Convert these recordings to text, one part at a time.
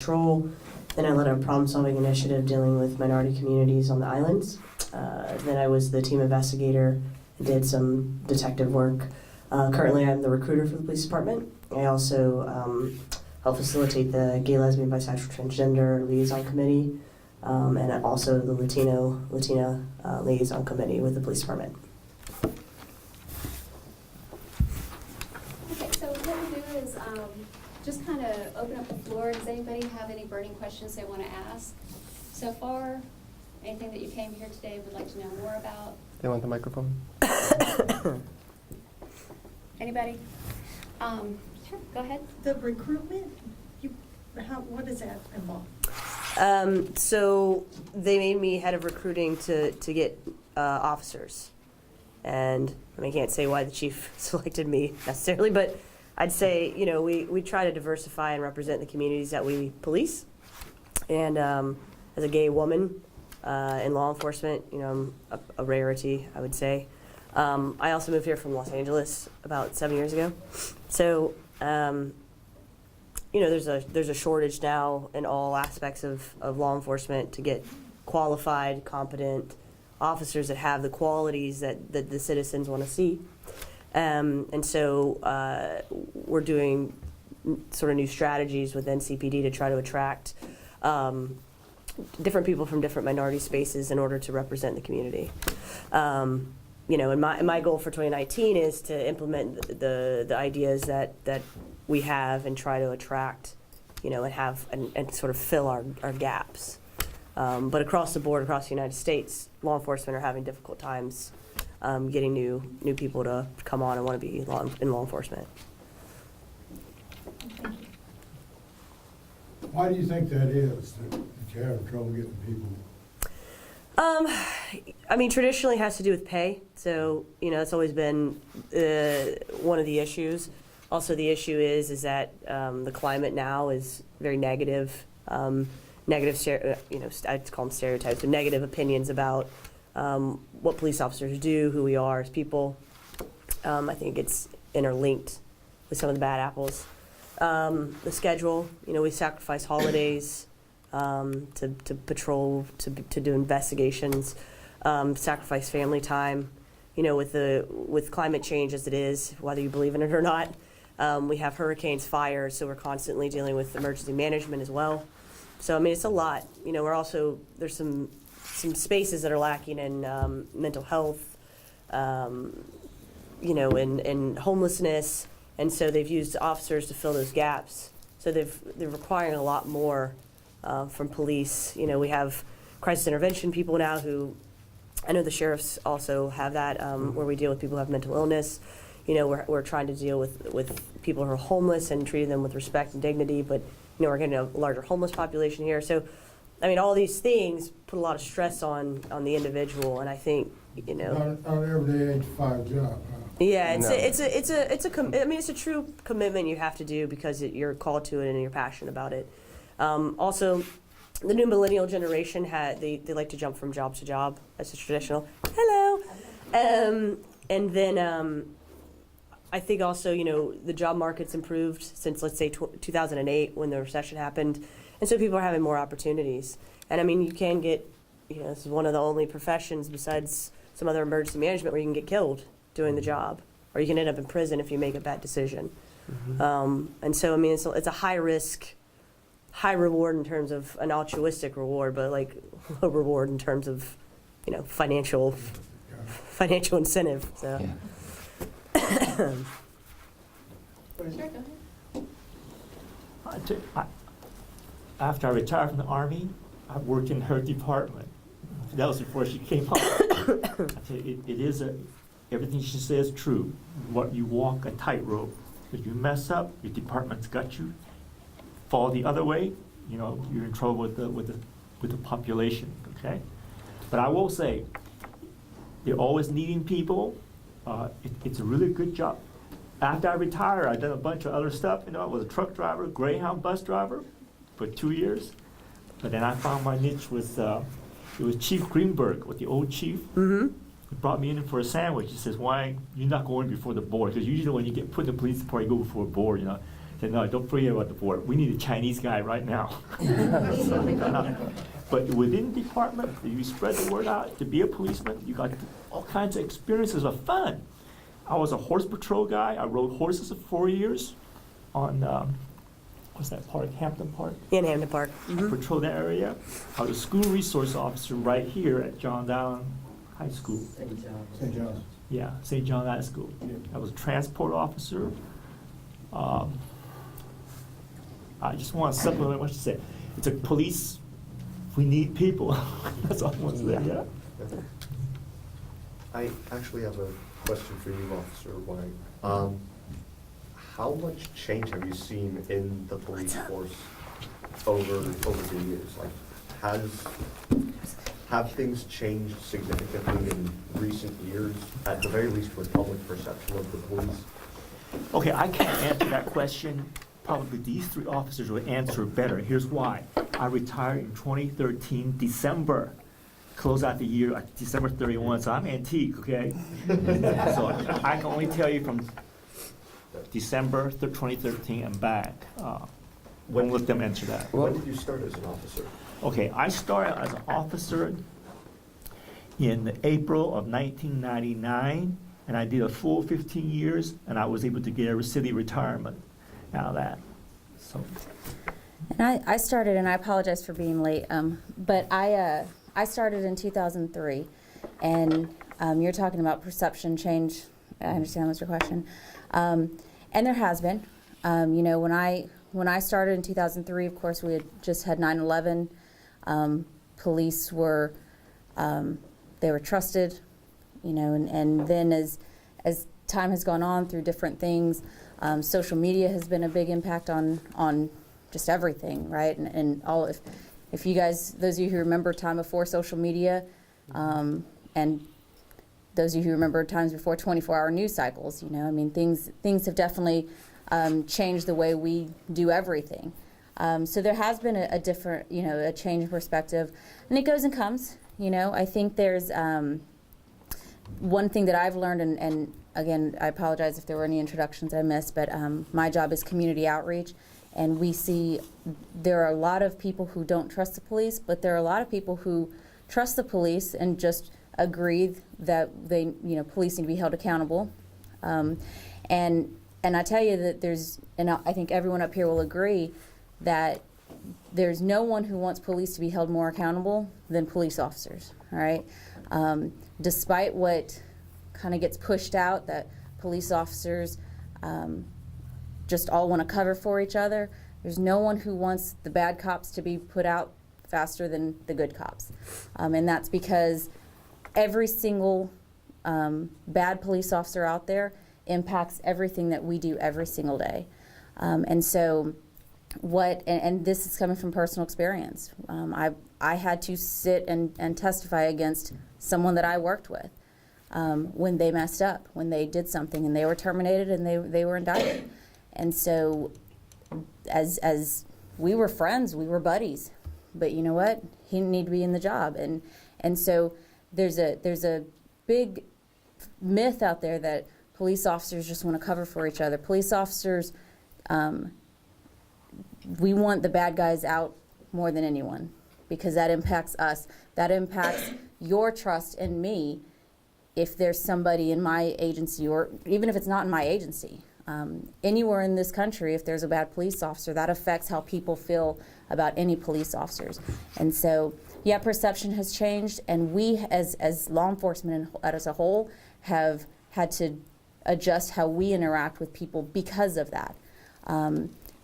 patrol. Then I led a problem-solving initiative dealing with minority communities on the islands. Then I was the team investigator and did some detective work. Currently, I'm the recruiter for the police department. I also help facilitate the gay, lesbian, bisexual, transgender liaison committee, and also the Latina liaison committee with the police department. Okay, so what we'll do is just kind of open up the floor. Does anybody have any burning questions they want to ask so far? Anything that you came here today would like to know more about? They want the microphone? Anybody? Sure, go ahead. The recruitment, what does that involve? So they made me head of recruiting to get officers. And I mean, I can't say why the chief selected me necessarily, but I'd say, you know, we try to diversify and represent the communities that we police. And as a gay woman in law enforcement, you know, I'm a rarity, I would say. I also moved here from Los Angeles about 7 years ago. So, you know, there's a shortage now in all aspects of law enforcement to get qualified, competent officers that have the qualities that the citizens want to see. And so we're doing sort of new strategies with NCPD to try to attract different people from different minority spaces in order to represent the community. You know, and my goal for 2019 is to implement the ideas that we have and try to attract, you know, and have and sort of fill our gaps. But across the board, across the United States, law enforcement are having difficult times getting new people to come on and want to be in law enforcement. Why do you think that is, that you have trouble getting people? I mean, traditionally it has to do with pay. So, you know, it's always been one of the issues. Also, the issue is that the climate now is very negative. Negative, you know, I'd call them stereotypes, but negative opinions about what police officers do, who we are as people. I think it's interlinked with some of the bad apples. The schedule, you know, we sacrifice holidays to patrol, to do investigations, sacrifice family time. You know, with climate change as it is, whether you believe in it or not, we have hurricanes, fires, so we're constantly dealing with emergency management as well. So I mean, it's a lot. You know, there's some spaces that are lacking in mental health, you know, and homelessness, and so they've used officers to fill those gaps. So they're requiring a lot more from police. You know, we have crisis intervention people now who, I know the sheriffs also have that, where we deal with people who have mental illness. You know, we're trying to deal with people who are homeless and treating them with respect and dignity, but you know, we're getting a larger homeless population here. So, I mean, all these things put a lot of stress on the individual, and I think, you know, Not an everyday 8-to-5 job, huh? yeah, No. I mean, it's a true commitment you have to do because you're called to it and you're passionate about it. Also, the new millennial generation they like to jump from job to job. That's a traditional hello, and then I think also, you know, the job market's improved since, let's say, 2008 when the recession happened, and so people are having more opportunities. And I mean, you can get, you know, this is one of the only professions besides some other emergency management where you can get killed doing the job, or you can end up in prison if you make a bad decision. Mm-hmm. And so, I mean, it's a high risk, high reward in terms of an altruistic reward, but like low reward in terms of, you know, financial incentive. So. Yeah. Sure, go ahead. After I retired from the Army, I worked in her department. That was before she came up. I tell you, it is everything she says true. What you walk a tightrope. If you mess up, your department's got you. Fall the other way, you know, you're in trouble with the population. Okay, but I will say, they're always needing people. It's a really good job. After I retired, I've done a bunch of other stuff. You know, I was a truck driver, Greyhound bus driver for 2 years. But then I found my niche with, it was Chief Greenberg, with the old chief. Mm-hmm. He brought me in for a sandwich. He says, why you're not going before the board? Because usually when you get put in the police department, you go before a board, you know. Said, no, don't forget about the board. We need a Chinese guy right now. So they got out. But within the department, if you spread the word out to be a policeman, you got all kinds of experiences of fun. I was a horse patrol guy. I rode horses for 4 years on, what's that park, Hampton Park? In Hampton Park. I patrolled that area. I was a school resource officer right here at John Dowland High School. St. John's. Yeah, St. John High School. I was a transport officer. I just want to supplement what you said. It's a police, we need people. That's all I want to say, yeah. I actually have a question for you, Officer White. How much change have you seen in the police force over the years? Like, have things changed significantly in recent years, at the very least with public perception of the police? Okay, I can't answer that question. Probably these three officers would answer better. Here's why. I retired in 2013, December. Close out the year at December 31, so I'm antique, okay? So I can only tell you from December 2013 and back. When let them answer that. When did you start as an officer? Okay, I started as an officer in April of 1999, and I did a full 15 years, and I was able to get a city retirement out of that. So, And I started, and I apologize for being late, but I started in 2003, and you're talking about perception change. I understand that's your question, and there has been. You know, when I started in 2003, of course, we had just had 9/11. Police were they were trusted, you know, and then as time has gone on through different things, social media has been a big impact on just everything, right? And all, if you guys, those of you who remember time before social media, and those of you who remember times before 24-hour news cycles, you know, I mean, things have definitely changed the way we do everything. So there has been a different, you know, a change in perspective, and it goes and comes. You know, I think there's one thing that I've learned, and again, I apologize if there were any introductions I missed, but my job is community outreach, and we see there are a lot of people who don't trust the police, but there are a lot of people who trust the police and just agree that they, you know, police need to be held accountable. And I tell you that there's, and I think everyone up here will agree, that there's no one who wants police to be held more accountable than police officers, all right? Despite what kind of gets pushed out, that police officers just all want to cover for each other, there's no one who wants the bad cops to be put out faster than the good cops. And that's because every single bad police officer out there impacts everything that we do every single day. And so and this is coming from personal experience. I had to sit and testify against someone that I worked with when they messed up, when they did something and they were terminated and they were indicted. And so as we were friends, we were buddies, but you know what? He didn't need to be in the job. And so there's a big myth out there that police officers just want to cover for each other. Police officers, we want the bad guys out more than anyone, because that impacts us. That impacts your trust in me if there's somebody in my agency, or even if it's not in my agency. Anywhere in this country, if there's a bad police officer, that affects how people feel about any police officers. And so, yeah, perception has changed, and we as law enforcement as a whole have had to adjust how we interact with people because of that.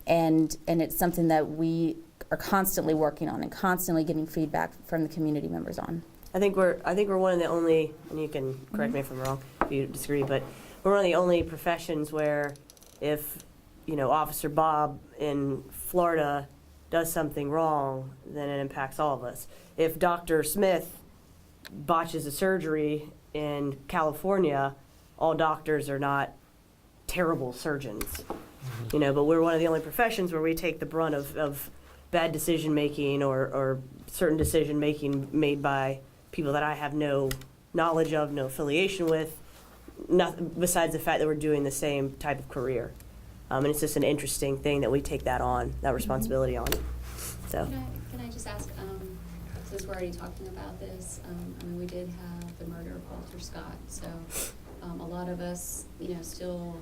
And it's something that we are constantly working on and constantly getting feedback from the community members on. I think we're one of the only, and you can correct me if I'm wrong if you disagree, but we're one of the only professions where if, you know, Officer Bob in Florida does something wrong, then it impacts all of us. If Dr. Smith botches a surgery in California, all doctors are not terrible surgeons. You know, but we're one of the only professions where we take the brunt of bad decision-making or certain decision-making made by people that I have no knowledge of, no affiliation with, besides the fact that we're doing the same type of career. And it's just an interesting thing that we take that on, that responsibility on. So, Can I just ask, since we're already talking about this, I mean, we did have the murder of Walter Scott, so a lot of us, still,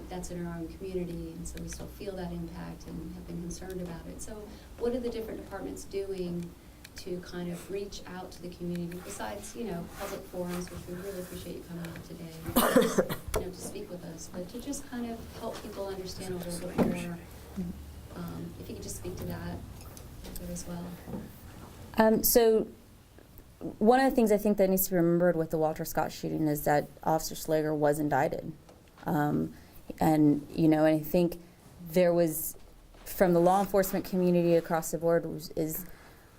that's in our own community, and so we still feel that impact and have been concerned about it. So what are the different departments doing to kind of reach out to the community besides, public forums, which we really appreciate you coming out today, to speak with us, but to just kind of help people understand a little bit more. If you could just speak to that as well. So one of the things I think that needs to be remembered with the Walter Scott shooting is that Officer Slager was indicted. And I think there was, from the law enforcement community across the board,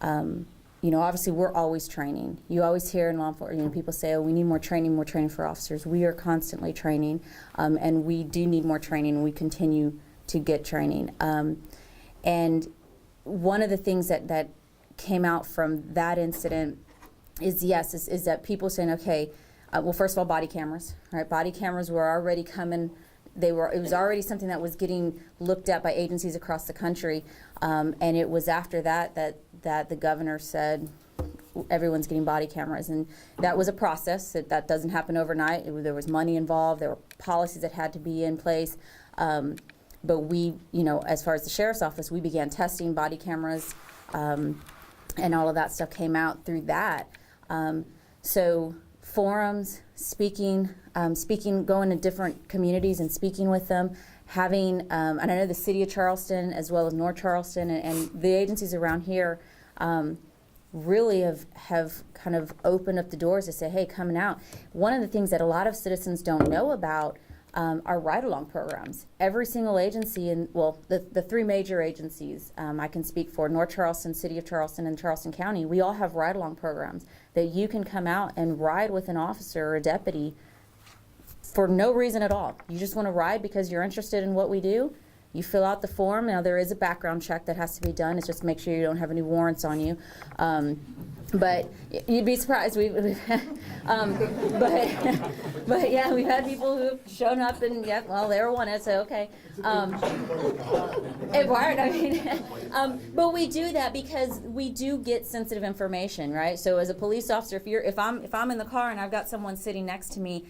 obviously we're always training. You always hear in law enforcement, people say, oh, we need more training for officers. We are constantly training, and we do need more training, and we continue to get training. And one of the things that came out from that incident is that people saying, okay, well, first of all, body cameras, right? Body cameras were already coming. It was already something that was getting looked at by agencies across the country, and it was after that the governor said everyone's getting body cameras, and that was a process. That doesn't happen overnight. There was money involved. There were policies that had to be in place. But we, as far as the sheriff's office, we began testing body cameras, and all of that stuff came out through that. So forums, speaking, going to different communities and speaking with them, having, and I know the city of Charleston as well as North Charleston and the agencies around here really have kind of opened up the doors to say, hey, coming out. One of the things that a lot of citizens don't know about are ride-along programs. Every single agency, the three major agencies I can speak for, North Charleston, City of Charleston, and Charleston County, we all have ride-along programs that you can come out and ride with an officer or a deputy for no reason at all. You just want to ride because you're interested in what we do. You fill out the form. Now, there is a background check that has to be done. It's just to make sure you don't have any warrants on you. But you'd be surprised. But yeah, we've had people who've shown up and they were wanted, so okay. But we do that because we do get sensitive information, right? So as a police officer, if I'm in the car and I've got someone sitting next to me,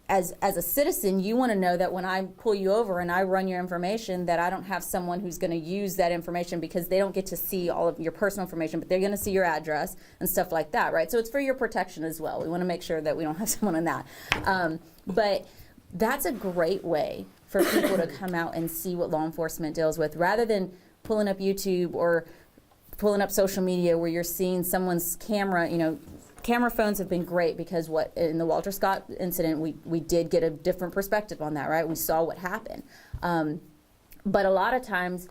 as a citizen, you want to know that when I pull you over and I run your information, that I don't have someone who's going to use that information, because they don't get to see all of your personal information, but they're going to see your address and stuff like that, right? So it's for your protection as well. We want to make sure that we don't have someone in that. But that's a great way for people to come out and see what law enforcement deals with, rather than pulling up YouTube or pulling up social media where you're seeing someone's camera. Camera phones have been great because in the Walter Scott incident, we did get a different perspective on that, right? We saw what happened. But a lot of times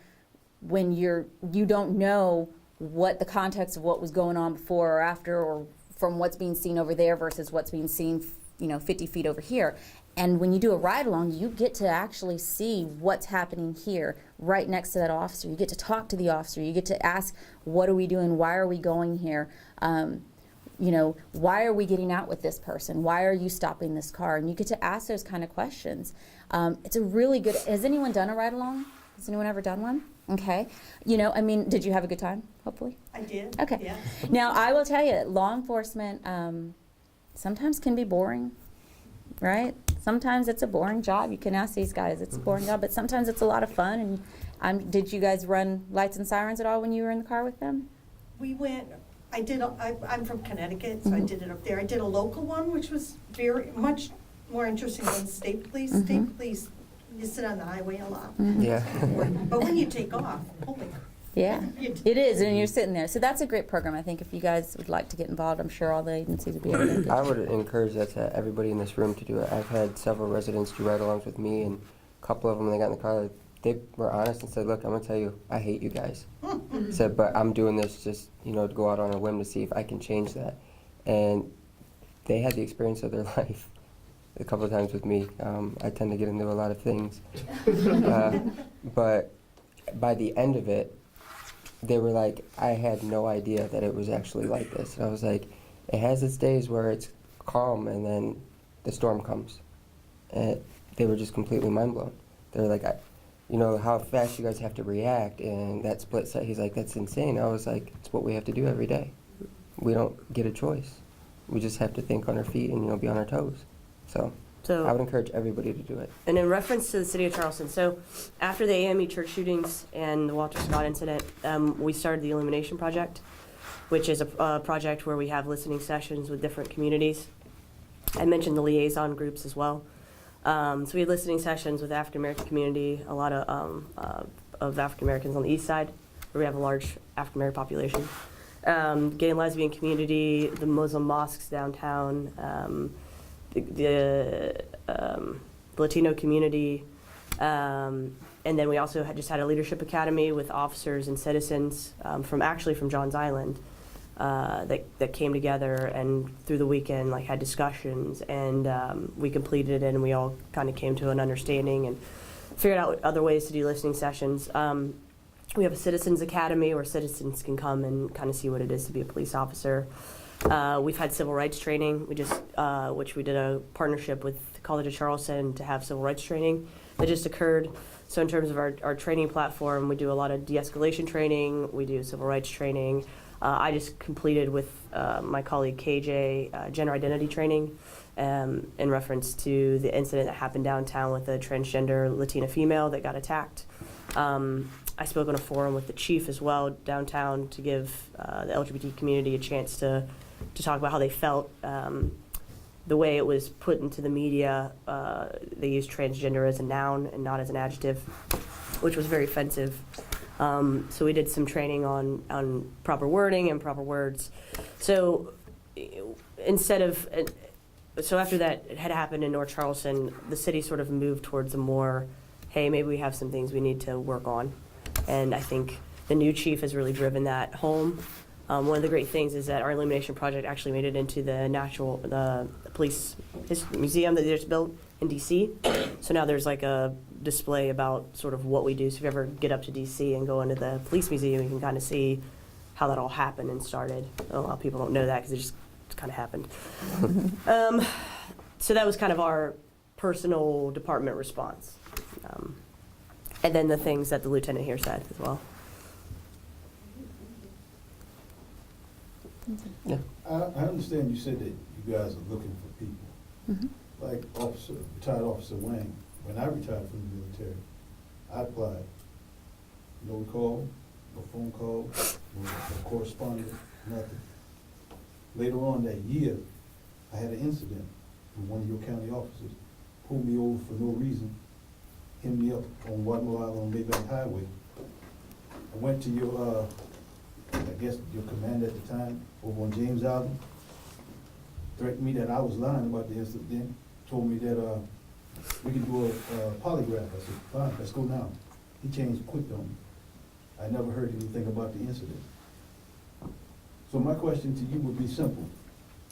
when you don't know what the context of what was going on before or after, or from what's being seen over there versus what's being seen, 50 feet over here. And when you do a ride along, you get to actually see what's happening here right next to that officer. You get to talk to the officer. You get to ask, what are we doing? Why are we going here? Why are we getting out with this person? Why are you stopping this car? And you get to ask those kind of questions. It's a really good, has anyone done a ride along? Has anyone ever done one? Okay. Did you have a good time, hopefully? I did. Okay. Yeah. Now, I will tell you, law enforcement sometimes can be boring, right? Sometimes it's a boring job. You can ask these guys, it's a boring job, but sometimes it's a lot of fun. And did you guys run lights and sirens at all when you were in the car with them? We went, I'm from Connecticut, so I did it up there. I did a local one, which was very much more interesting than state police. State police, you sit on the highway a lot. Yeah. But when you take off, holy. Yeah, it is, and you're sitting there. So that's a great program. I think if you guys would like to get involved, I'm sure all the agencies would be able to. I would encourage that to everybody in this room to do it. I've had several residents do ride-alongs with me, and a couple of them, when they got in the car, they were honest and said, look, I'm going to tell you, I hate you guys. Said, but I'm doing this just, to go out on a whim to see if I can change that. And they had the experience of their life a couple of times with me. I tend to get into a lot of things. But by the end of it, they were like, I had no idea that it was actually like this. And I was like, it has its days where it's calm and then the storm comes. And they were just completely mind blown. They're like, you know, how fast you guys have to react, and that split set, he's like, that's insane. I was like, it's what we have to do every day. We don't get a choice. We just have to think on our feet and, you know, be on our toes. So I would encourage everybody to do it. And in reference to the city of Charleston, so after the AME church shootings and the Walter Scott incident, we started the Illumination Project, which is a project where we have listening sessions with different communities. I mentioned the liaison groups as well. So we had listening sessions with the African American community, a lot of African Americans on the east side, where we have a large African American population. Gay and lesbian community, the Muslim mosques downtown, the Latino community, and then we also just had a leadership academy with officers and citizens from Johns Island that came together and through the weekend had discussions, and we completed it, and we all kind of came to an understanding and figured out other ways to do listening sessions. We have a citizens academy where citizens can come and kind of see what it is to be a police officer. We've had civil rights training. We just, which we did a partnership with the College of Charleston to have civil rights training that just occurred. So in terms of our training platform, we do a lot of de-escalation training. We do civil rights training. I just completed with my colleague KJ gender identity training in reference to the incident that happened downtown with a transgender Latina female that got attacked. I spoke on a forum with the chief as well downtown to give the LGBT community a chance to talk about how they felt. The way it was put into the media, they used transgender as a noun and not as an adjective, which was very offensive. So we did some training on proper wording and proper words. So so after that had happened in North Charleston, the city sort of moved towards a more, hey, maybe we have some things we need to work on. And I think the new chief has really driven that home. One of the great things is that our Illumination Project actually made it into the police museum that they just built in DC. So now there's a display about sort of what we do. So if you ever get up to DC and go into the police museum, you can kind of see how that all happened and started. A lot of people don't know that because it just kind of happened. So that was kind of our personal department response. And then the things that the lieutenant here said as well. Yeah. I understand you said that you guys are looking for people. Mm-hmm. Like retired Officer Wang, when I retired from the military, I applied. No call, no phone call, no correspondence, nothing. Later on that year, I had an incident with one of your county officers, pulled me over for no reason, hit me up on Wadmore Island on Maybank Highway. I went to your, I guess your commander at the time, over on James Island, threatened me that I was lying about the incident, told me that we could do a polygraph. I said, fine, let's go now. He changed quick on me. I never heard anything about the incident. So my question to you would be simple.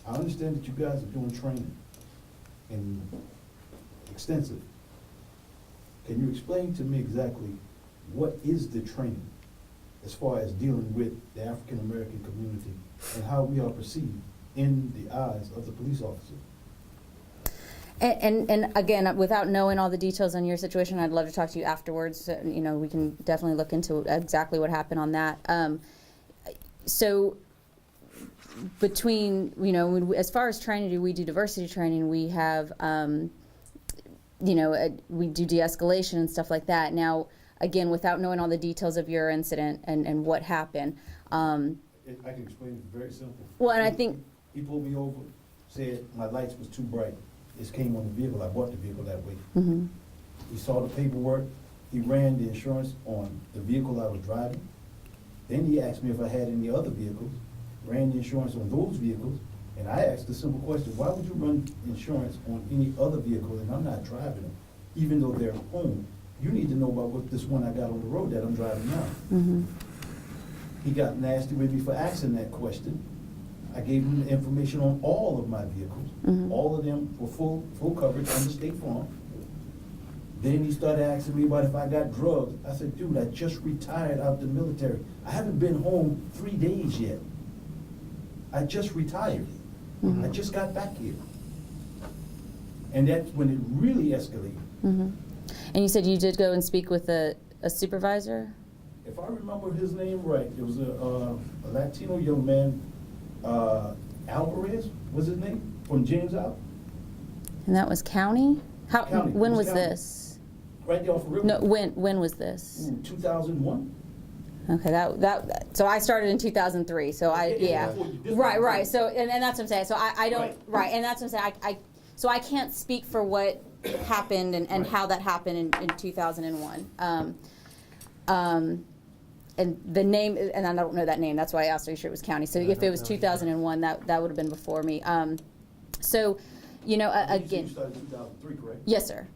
I understand that you guys are doing training and extensive. Can you explain to me exactly what is the training as far as dealing with the African American community and how we are perceived in the eyes of the police officer? And again, without knowing all the details on your situation, I'd love to talk to you afterwards. You know, we can definitely look into exactly what happened on that. So between, you know, as far as training, we do diversity training. We have, you know, we do de-escalation and stuff like that. Now, again, without knowing all the details of your incident and what happened. I can explain it very simple. Well, and I think He pulled me over, said my lights was too bright. This came on the vehicle, I bought the vehicle that way. Mm-hmm. He saw the paperwork, he ran the insurance on the vehicle I was driving. Then he asked me if I had any other vehicles, ran the insurance on those vehicles, and I asked the simple question, why would you run insurance on any other vehicle and I'm not driving them, even though they're home? You need to know about what this one I got on the road that I'm driving now. Mm-hmm. He got nasty with me for asking that question. I gave him the information on all of my vehicles. Mhm. All of them were full coverage under State Farm. Then he started asking me about if I got drugs. I said, dude, I just retired out the military. I haven't been home 3 days yet. I just retired. Mhm. I just got back here. And that's when it really escalated. Mm-hmm. And you said you did go and speak with a supervisor? If I remember his name right, it was a Latino young man, Alvarez was his name, from James Out. And that was county? How, County, when it was was county. this? Right there off of River. No, when was this? 2001. Okay, so I started in 2003, so yeah. Right, so, and that's what I'm saying, so I don't, right, and that's what I'm saying, so I can't speak for what happened and how that happened in 2001. And the name, and I don't know that name, that's why I asked, are you sure it was county? So if it was 2001, that would have been before me. So, you know, again. You started in 2003, correct? Yes, sir.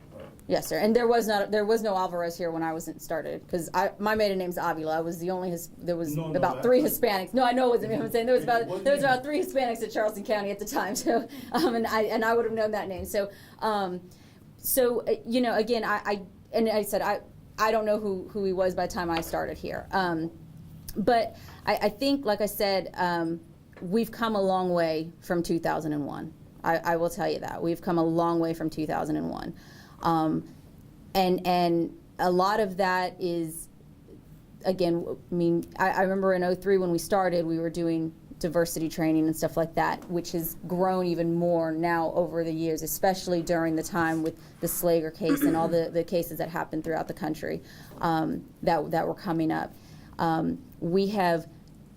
Yes, sir. And there was no Alvarez here when I was started, because my maiden name's Avila. I was the only there was about 3 Hispanics. No, I know it wasn't me. I'm saying there was about 3 Hispanics at Charleston County at the time. So, and I would have known that name. So, you know, again, I said I don't know who he was by the time I started here. But I think, like I said, we've come a long way from 2001. I will tell you that we've come a long way from 2001. And a lot of that is, again, I mean, I remember in 2003 when we started, we were doing diversity training and stuff like that, which has grown even more now over the years, especially during the time with the Slager case and all the cases that happened throughout the country that were coming up. We have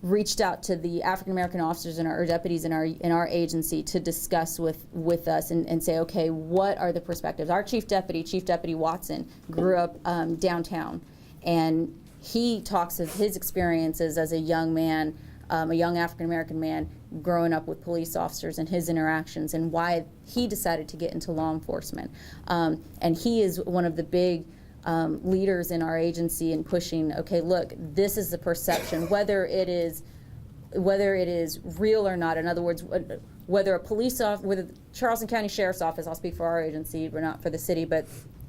reached out to the African American officers and our deputies in our agency to discuss with us and say, okay, what are the perspectives? Our Chief Deputy Watson, grew up downtown, and he talks of his experiences as a young man, a young African American man, growing up with police officers and his interactions and why he decided to get into law enforcement. And he is one of the big leaders in our agency in pushing, okay, look, this is the perception, whether it is real or not. In other words, whether the Charleston County Sheriff's Office, I'll speak for our agency, we're not for the city, but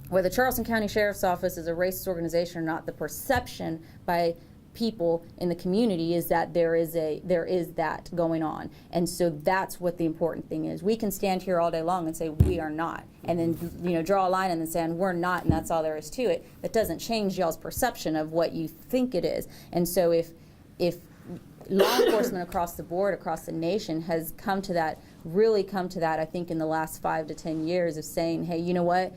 whether Charleston County Sheriff's Office is a racist organization or not, the perception by people in the community is that there is that going on. And so that's what the important thing is. We can stand here all day long and say we are not, and then, you know, draw a line and then say we're not, and that's all there is to it. That doesn't change y'all's perception of what you think it is. And so if law enforcement across the board, across the nation, has really come to that, I think in the last 5 to 10 years, of saying, hey, you know what,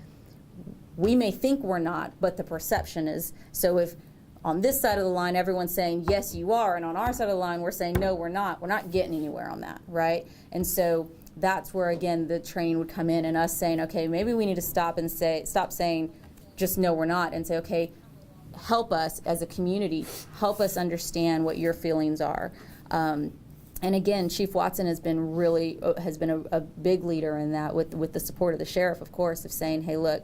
we may think we're not, but the perception is. So if on this side of the line, everyone's saying, yes, you are, and on our side of the line, we're saying, no, we're not getting anywhere on that, right? And so that's where, again, the training would come in, and us saying, okay, maybe we need to stop saying, just no, we're not, and say, okay, help us as a community, help us understand what your feelings are. And again, Chief Watson has been a big leader in that, with the support of the sheriff, of course, of saying, hey, look,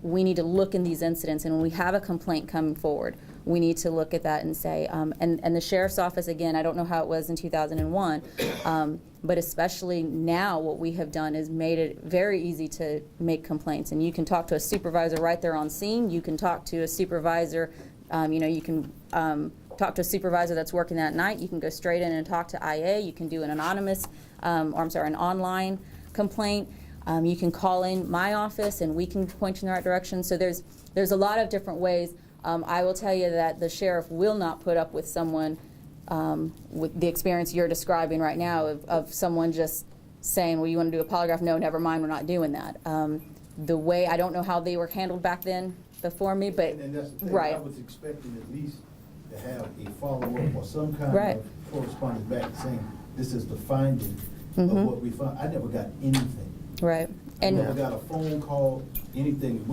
we need to look in these incidents, and when we have a complaint coming forward, we need to look at that and say, and the sheriff's office, again, I don't know how it was in 2001, but especially now what we have done is made it very easy to make complaints, and you can talk to a supervisor right there on scene. You can talk to a supervisor, you can talk to a supervisor that's working that night. You can go straight in and talk to IA. You can do an anonymous, an online complaint. You can call in my office and we can point you in the right direction. So there's a lot of different ways. I will tell you that the sheriff will not put up with someone with the experience you're describing right now of someone just saying, well, you want to do a polygraph? No, never mind, we're not doing that. The way, I don't know how they were handled back then before me, but And that's the thing, right. I was expecting at least to have a follow-up or some kind Right. of correspondence back saying, this is the finding of Mhm. what we found. I never got anything. Right. I And never got a phone call, anything.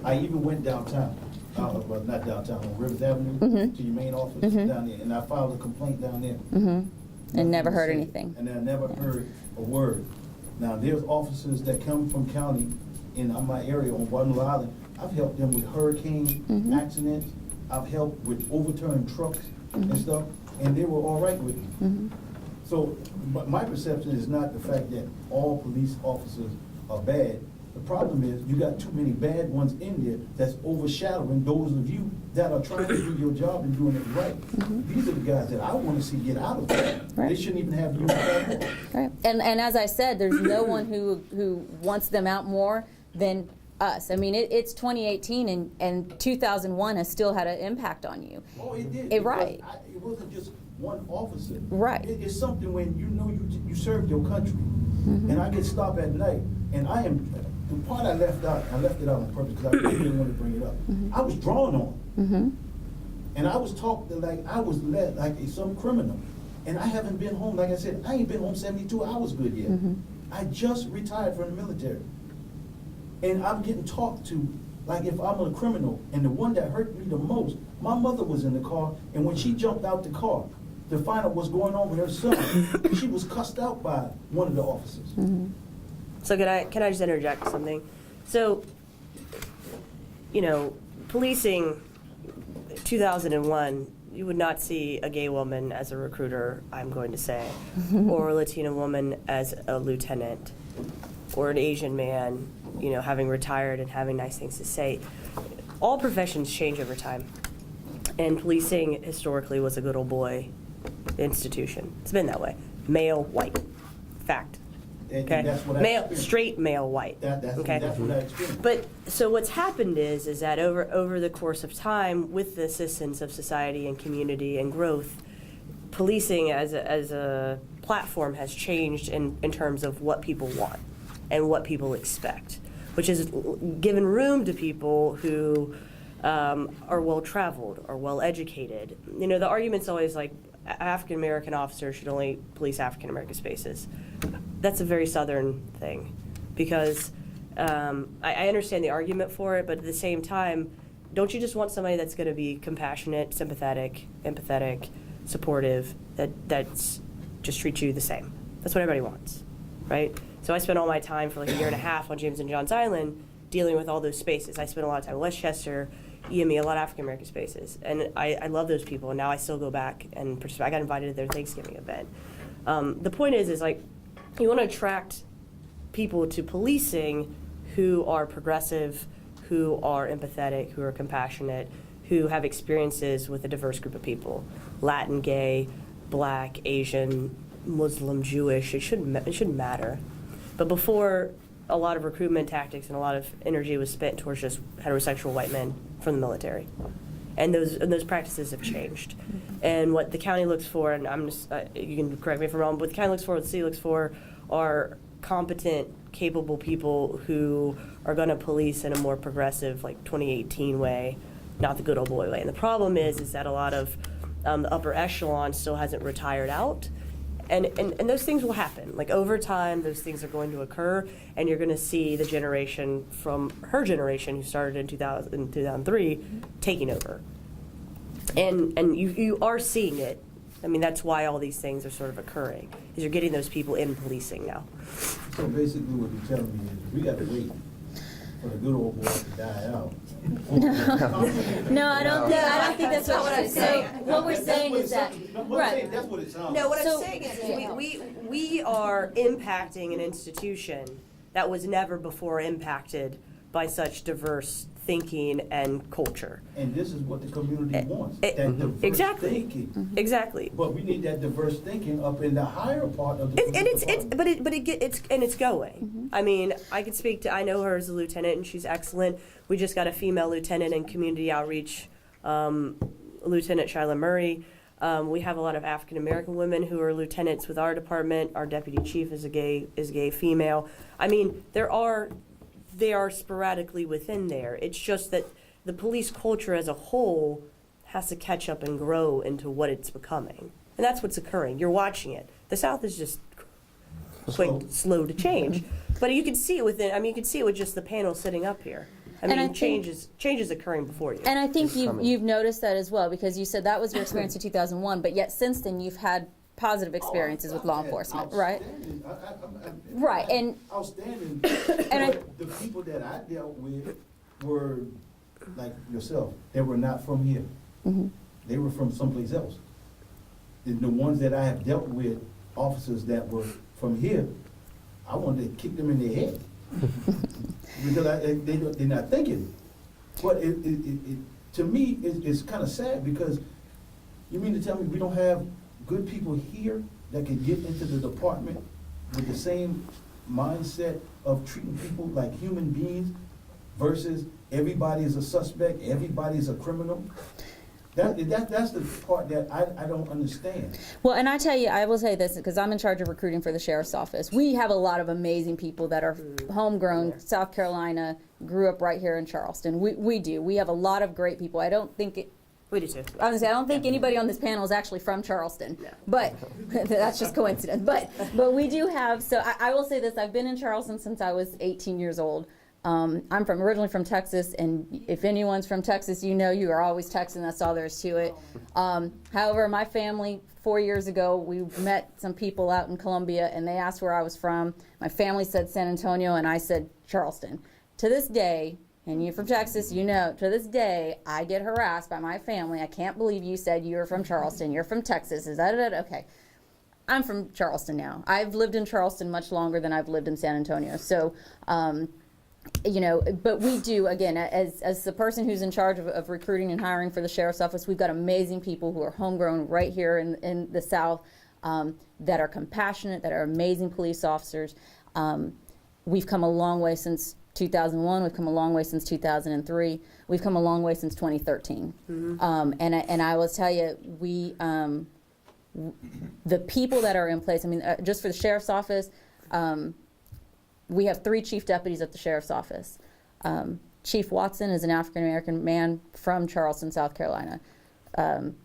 I even went downtown, well, not downtown, on Rivers Avenue, Mhm. to your main office Mhm. down there, and I filed a complaint down there. and never Nothing heard was said. anything. And I never heard a word. Now, there's officers that come from county in my area on Waterloo Island. I've helped them with hurricane Mhm. accidents. I've helped with overturned trucks and Mhm. stuff, and they were all right with me. Mhm. So, but my perception is not the fact that all police officers are bad. The problem is you got too many bad ones in there that's overshadowing those of you that are trying to do your job and doing it right. These are the guys that I want to see get out of there. They Right. shouldn't even have you in that role. Right. And as I said, there's no one who wants them out more than us. I mean, it's 2018 and 2001 has still had an impact on you. Oh, it did. It- because right. It wasn't just one officer. Right. It's something when you know you served your country, and I get stopped at night, and I am, the part I left it out on purpose because I really didn't want to bring it up. I was drawn on. And I was talked like I was led like some criminal. And I haven't been home, like I said, I ain't been home 72 hours good yet. I just retired from the military. And I'm getting talked to like if I'm a criminal. And the one that hurt me the most, my mother was in the car, and when she jumped out the car to find out what's going on with her son, she was cussed out by one of the officers. So can I just interject something? So, you know, policing 2001, you would not see a gay woman as a recruiter, I'm going to say, or a Latina woman as a lieutenant, or an Asian man, you know, having retired and having nice things to say. All professions change over time. And policing historically was a good old boy institution. It's been that way. Male, white. Fact. And Okay? that's what I Male, experienced. straight male, white. That's Okay? what I experienced. But so what's happened is that over the course of time, with the assistance of society and community and growth, policing as a platform has changed in terms of what people want and what people expect, which is given room to people who are well-traveled or well-educated. You know, the argument's always like African-American officers should only police African-American spaces. That's a very Southern thing because I understand the argument for it, but at the same time, don't you just want somebody that's going to be compassionate, sympathetic, empathetic, supportive, that's just treats you the same? That's what everybody wants, right? So I spent all my time for like a year and a half on James and Johns Island dealing with all those spaces. I spent a lot of time in Westchester, EME, a lot of African-American spaces. And I love those people, and now I still go back and participate. I got invited to their Thanksgiving event. The point is like, you want to attract people to policing who are progressive, who are empathetic, who are compassionate, who have experiences with a diverse group of people. Latin, gay, Black, Asian, Muslim, Jewish, it shouldn't matter. But before, a lot of recruitment tactics and a lot of energy was spent towards just heterosexual white men from the military. And those practices have changed. And what the county looks for, and I'm just, you can correct me if I'm wrong, but what the county looks for, what the city looks for, are competent, capable people who are going to police in a more progressive, like 2018 way, not the good old boy way. And the problem is that a lot of the upper echelon still hasn't retired out. And those things will happen. Like over time, those things are going to occur, and you're going to see the generation from her generation who started in 2003 taking over. And you are seeing it. I mean, that's why all these things are sort of occurring, is you're getting those people in policing now. So basically what you're telling me is we got to wait for the good old boy to die out. No, I don't think that's what I'm saying. What we're saying is that, right. That's what it sounds No, what So- I'm saying is we are impacting an institution that was never before impacted by such diverse thinking and culture. And this is what the community wants, eh, that diverse exactly. thinking. Exactly. But we need that diverse thinking up in the higher part of the And police it's department. it's going. I mean, I could speak to, I know her as a lieutenant, and she's excellent. We just got a female lieutenant in community outreach, Lieutenant Shyla Murray. We have a lot of African American women who are lieutenants with our department. Our deputy chief is a gay female. I mean, they are sporadically within there. It's just that the police culture as a whole has to catch up and grow into what it's becoming. And that's what's occurring. You're watching it. The South is just slow to change. But you can see it within, I mean, you can see it with just the panel sitting up here. I And mean, I think- change is occurring before you. And I think It's coming. you've noticed that as well, because you said that was your experience in 2001, but yet since then you've had positive experiences with law enforcement, right? Outstanding. Right, and- Outstanding. And the people that I dealt with were like yourself. They were not from here. They were from someplace else. The ones that I have dealt with, officers that were from here, I wanted to kick them in their head. Because they're not thinking. But to me, it's kind of sad because you mean to tell me we don't have good people here that can get into the department with the same mindset of treating people like human beings versus everybody is a suspect, everybody is a criminal. That's the part that I don't understand. Well, and I tell you, I will say this, because I'm in charge of recruiting for the sheriff's office. We have a lot of amazing people that are homegrown, South Carolina, grew up right here in Charleston. We do. We have a lot of great people. I don't think it, We do too. I was gonna say, I don't think anybody on this panel is actually from Charleston, No. but that's just coincidence. But we do have, so I will say this, I've been in Charleston since I was 18 years old. I'm originally from Texas, and if anyone's from Texas, you know you are always Texan, that's all there is to it. However, my family, 4 years ago, we met some people out in Columbia, and they asked where I was from. My family said San Antonio, and I said Charleston. To this day, and you're from Texas, you know, to this day, I get harassed by my family. I can't believe you said you were from Charleston. You're from Texas. Is that it? Okay. I'm from Charleston now. I've lived in Charleston much longer than I've lived in San Antonio. So, you know, but we do, again, as the person who's in charge of recruiting and hiring for the sheriff's office, we've got amazing people who are homegrown right here in the South, that are compassionate, that are amazing police officers. We've come a long way since 2001. We've come a long way since 2003. We've come a long way since 2013. And I will tell you, the people that are in place, I mean, just for the sheriff's office, we have 3 chief deputies at the sheriff's office. Chief Watson is an African-American man from Charleston, South Carolina.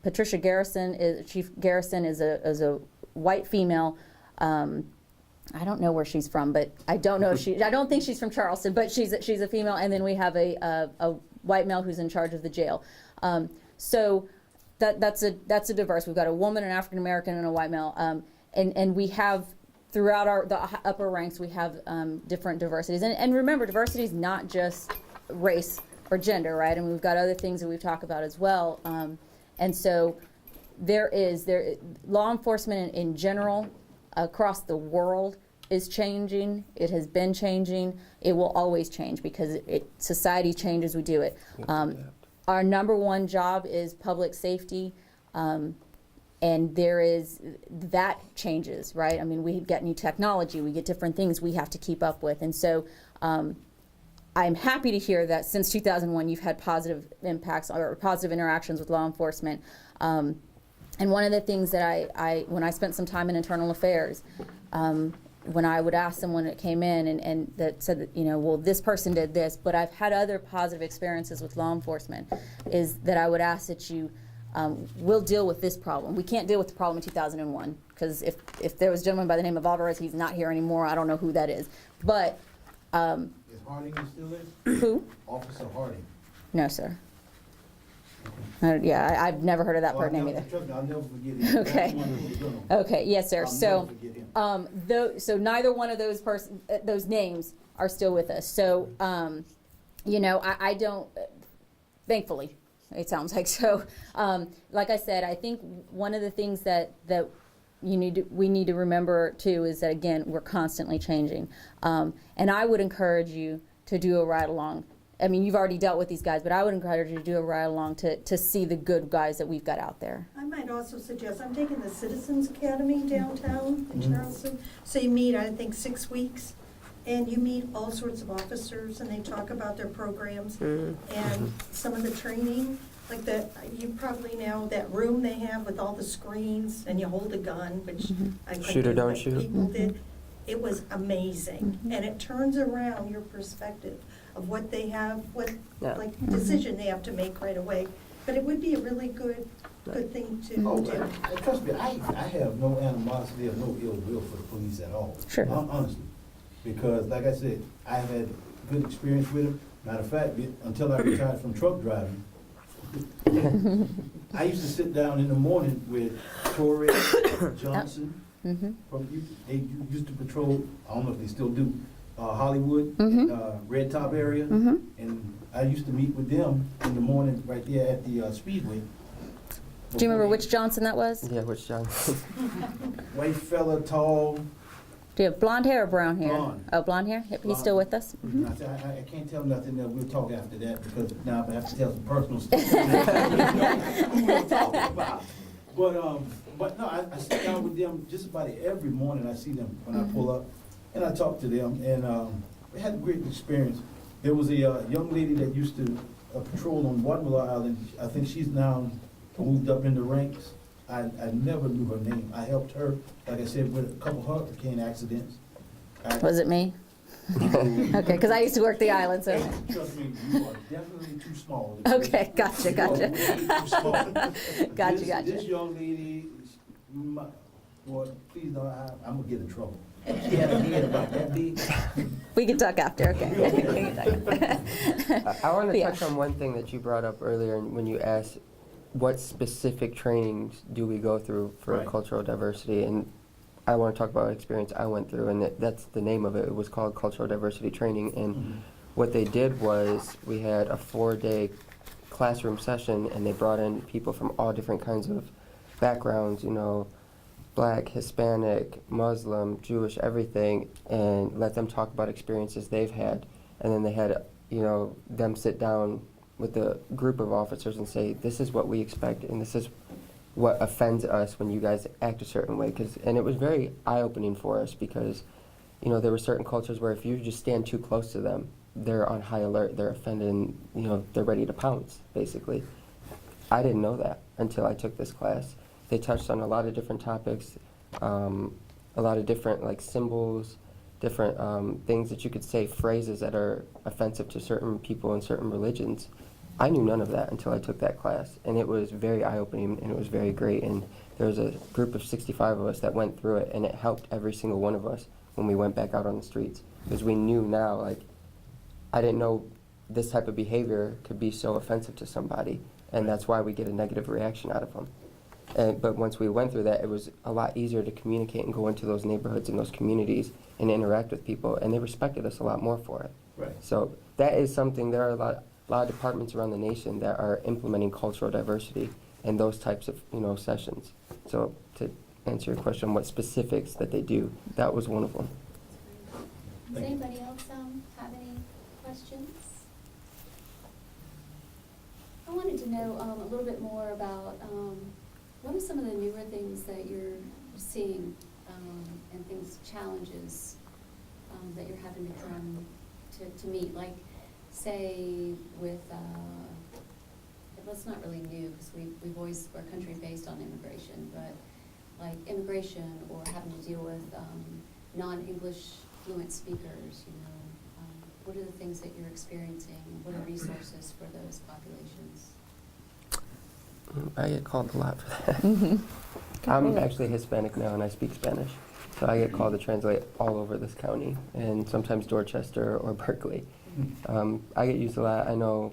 Patricia Garrison, Chief Garrison is a white female. I don't know where she's from, but I don't know if I don't think she's from Charleston, but she's a female. And then we have a white male who's in charge of the jail. So that's a diverse. We've got a woman, an African-American, and a white male. And we have, throughout the upper ranks, we have different diversities. And remember, diversity is not just race or gender, right? And we've got other things that we've talked about as well. And so law enforcement in general across the world is changing. It has been changing. It will always change because society changes, we do it. Our number one job is public safety. And that changes, right? I mean, we get new technology, we get different things we have to keep up with. And so I'm happy to hear that since 2001, you've had positive impacts or positive interactions with law enforcement. And one of the things that when I spent some time in internal affairs, when I would ask someone that came in and that said that, you know, well, this person did this, but I've had other positive experiences with law enforcement, is that I would ask that you, we'll deal with this problem. We can't deal with the problem in 2001, because if there was a gentleman by the name of Alvarez, he's not here anymore. I don't know who that is. But Is Harding still there? who? Officer Harding. No, sir. Yeah, I've never heard of that person name either. Trust me, I'll never forget him. Okay. That's one of those good ones. Okay, yes, sir. I'll So, never forget him. so neither one of those names are still with us. So, you know, I don't, thankfully, it sounds like so. Like I said, I think one of the things that we need to remember too is that, again, we're constantly changing. And I would encourage you to do a ride along. I mean, you've already dealt with these guys, but I would encourage you to do a ride along to see the good guys that we've got out there. I might also suggest, I'm taking the Citizens Academy downtown in Charleston. So you meet, I think, 6 weeks, and you meet all sorts of officers, and they talk about their programs and some of the training. Like you probably know that room they have with all the screens, and you hold a gun, which I think Shoot or don't like shoot. people did. It was amazing, and it turns around your perspective of what they have, like decision they have to make right away. But it would be a really good thing to Oh, do. and trust me, I have no animosity or no ill will for the police at all. Sure. Honestly. Because, like I said, I have had good experience with them. Matter of fact, until I retired from truck driving, I used to sit down in the morning with Torrey, Johnson, they used to patrol, I don't know if they still do, Hollywood, Red Top area. And I used to meet with them in the morning right there at the Speedway. Do you remember which Johnson that was? Yeah, which John? White fella, tall. Do you have blonde hair or brown hair? Blonde. Oh, blonde hair? Yep, he's still with us? I said, I can't tell nothing, we'll talk after that, because now I have to tell some personal stuff. Who we're talking about. But no, I sit down with them just about every morning. I see them when I pull up, and I talk to them, and we had a great experience. There was a young lady that used to patrol on Watermelon Island. I think she's now moved up in the ranks. I never knew her name. I helped her, like I said, with a couple hurricane accidents. Was it me? Okay, because I used to work the island, so. Trust me, you are definitely too small. Okay, gotcha, gotcha. Too small. Gotcha, This gotcha. young lady, well, please don't, I'm gonna get in trouble. She had a head about that big. We can talk after, okay. We can talk after. I want to Yeah. touch on one thing that you brought up earlier when you asked what specific trainings do we go through for Right. cultural diversity, and I want to talk about an experience I went through, and that's the name of it. It was called Cultural Diversity Training, and what they did was we had a 4-day classroom session, and they brought in people from all different kinds of backgrounds, you know, Black, Hispanic, Muslim, Jewish, everything, and let them talk about experiences they've had. And then they had, you know, them sit down with a group of officers and say, this is what we expect, and this is what offends us when you guys act a certain way. And it was very eye-opening for us because, you know, there were certain cultures where if you just stand too close to them, they're on high alert, they're offended, and, you know, they're ready to pounce, basically. I didn't know that until I took this class. They touched on a lot of different topics, a lot of different like symbols, different things that you could say, phrases that are offensive to certain people and certain religions. I knew none of that until I took that class, and it was very eye-opening, and it was very great. And there was a group of 65 of us that went through it, and it helped every single one of us when we went back out on the streets, because we knew now, like, I didn't know this type of behavior could be so offensive to somebody, and that's why we get a negative reaction out of them. But once we went through that, it was a lot easier to communicate and go into those neighborhoods and those communities and interact with people, and they respected us a lot more for it. Right. So that is something, there are a lot of departments around the nation that are implementing cultural diversity and those types of, you know, sessions. So to answer your question, what specifics that they do, that was one of them. Does anybody else have any questions? I wanted to know a little bit more about what are some of the newer things that you're seeing and things, challenges that you're having to come to meet, like say with, it's not really new because we've always, we're a country based on immigration, but like immigration or having to deal with non-English fluent speakers, you know, what are the things that you're experiencing? What are resources for those populations? I get called a lot for that. Mhm. I'm actually Hispanic now and I speak Spanish. So I get called to translate all over this county and sometimes Dorchester or Berkeley. I get used a lot. I know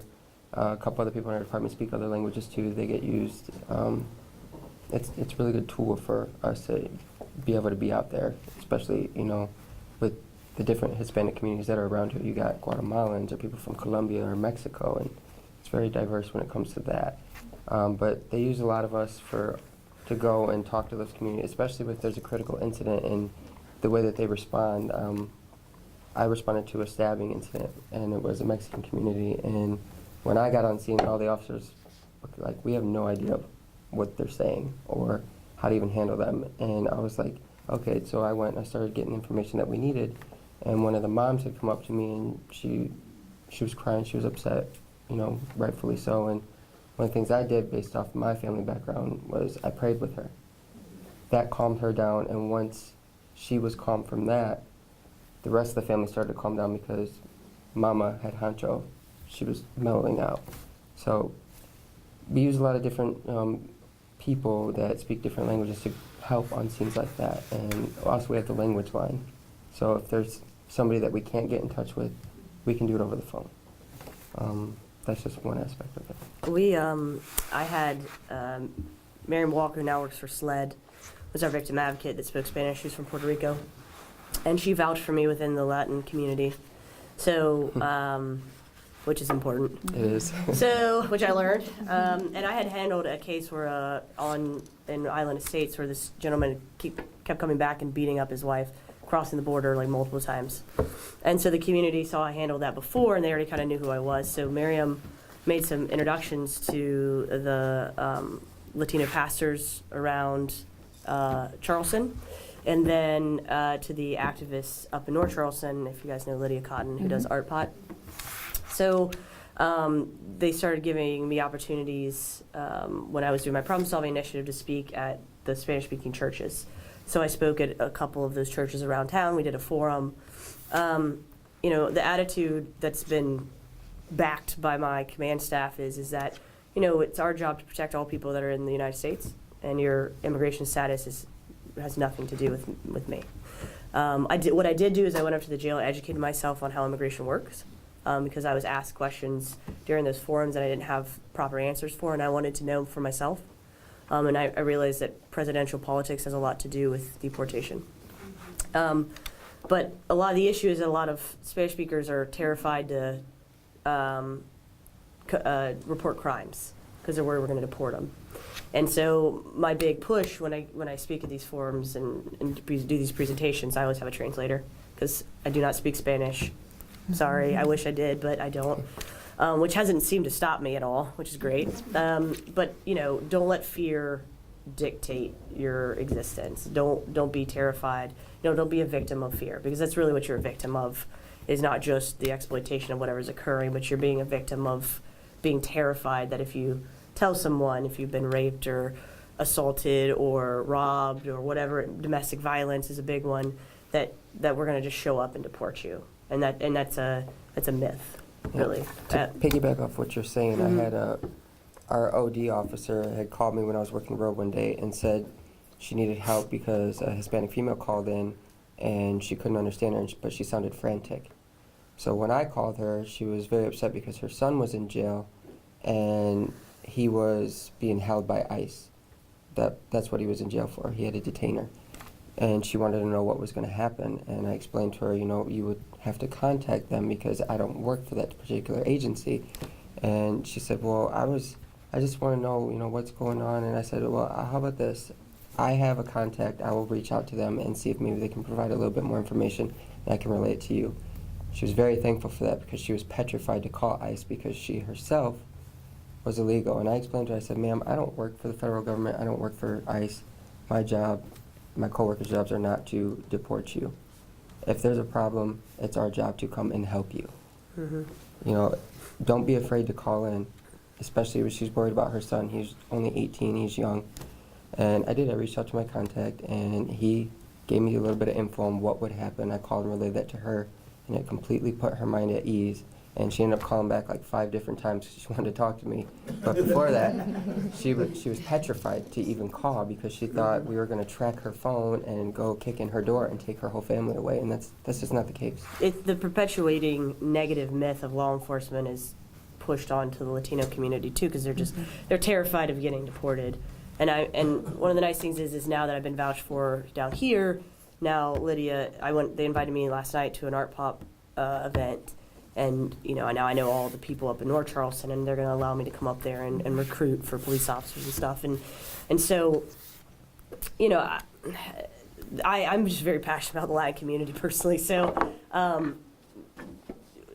a couple other people in our department speak other languages too. They get used. It's a really good tool for us to be able to be out there, especially, you know, with the different Hispanic communities that are around here. You got Guatemalans or people from Colombia or Mexico, and it's very diverse when it comes to that. But they use a lot of us to go and talk to those communities, especially if there's a critical incident and the way that they respond. I responded to a stabbing incident, and it was a Mexican community. And when I got on scene, all the officers were like, we have no idea what they're saying or how to even handle them. And I was like, okay, so I went and I started getting information that we needed. And one of the moms had come up to me, and she was crying, she was upset, you know, rightfully so. And one of the things I did based off my family background was I prayed with her. That calmed her down, and once she was calm from that, the rest of the family started to calm down because Mama had Hancho. She was mellowing out. So we use a lot of different people that speak different languages to help on scenes like that. And also we have the language line. So if there's somebody that we can't get in touch with, we can do it over the phone. That's just one aspect of it. I had Miriam Walker, who now works for SLED, was our victim advocate that spoke Spanish. She's from Puerto Rico. And she vouched for me within the Latin community, so, which is important. It is. So, which I learned. And I had handled a case where in Island Estates where this gentleman kept coming back and beating up his wife, crossing the border like multiple times. And so the community saw I handled that before, and they already kind of knew who I was. So Miriam made some introductions to the Latino pastors around Charleston, and then to the activists up in North Charleston, if you guys know Lydia Cotton, who does Art Pot. So they started giving me opportunities when I was doing my problem-solving initiative to speak at the Spanish-speaking churches. So I spoke at a couple of those churches around town. We did a forum. You know, the attitude that's been backed by my command staff is that, you know, it's our job to protect all people that are in the United States, and your immigration status has nothing to do with me. What I did do is I went up to the jail and educated myself on how immigration works, because I was asked questions during those forums that I didn't have proper answers for, and I wanted to know for myself. And I realized that presidential politics has a lot to do with deportation. But a lot of the issue is that a lot of Spanish speakers are terrified to report crimes because they're worried we're going to deport them. And so my big push when I speak at these forums and do these presentations, I always have a translator because I do not speak Spanish. Sorry, I wish I did, but I don't. Which hasn't seemed to stop me at all, which is great. But you know, don't let fear dictate your existence. Don't be terrified. You know, don't be a victim of fear, because that's really what you're a victim of. Is not just the exploitation of whatever's occurring, but you're being a victim of being terrified that if you tell someone if you've been raped or assaulted or robbed or whatever, domestic violence is a big one, that we're going to just show up and deport you, and that's a myth. Really. To piggyback off what you're saying, I had our OD officer had called me when I was working the road one day and said she needed help because a Hispanic female called in and she couldn't understand her, but she sounded frantic. So when I called her, she was very upset because her son was in jail and he was being held by ICE. That's what he was in jail for. He had to detain her. And she wanted to know what was going to happen. And I explained to her, you know, you would have to contact them because I don't work for that particular agency. And she said, well, I just want to know, you know, what's going on. And I said, well, how about this? I have a contact. I will reach out to them and see if maybe they can provide a little bit more information and I can relay it to you. She was very thankful for that because she was petrified to call ICE because she herself was illegal. And I explained to her, I said, ma'am, I don't work for the federal government. I don't work for ICE. My job, my coworkers' jobs are not to deport you. If there's a problem, it's our job to come and help you. Mm-hmm. You know, don't be afraid to call in, especially when she's worried about her son. He's only 18, he's young. And I reached out to my contact, and he gave me a little bit of info on what would happen. I called and relayed that to her, and it completely put her mind at ease. And she ended up calling back like 5 different times because she wanted to talk to me. But before that, she was petrified to even call because she thought we were going to track her phone and go kick in her door and take her whole family away, and that's just not the case. The perpetuating negative myth of law enforcement is pushed onto the Latino community too, because they're terrified of getting deported. And one of the nice things is now that I've been vouched for down here, now Lydia, they invited me last night to an art pop event. And, you know, now I know all the people up in North Charleston, and they're going to allow me to come up there and recruit for police officers and stuff. And so, you know, I'm just very passionate about the Latin community personally. So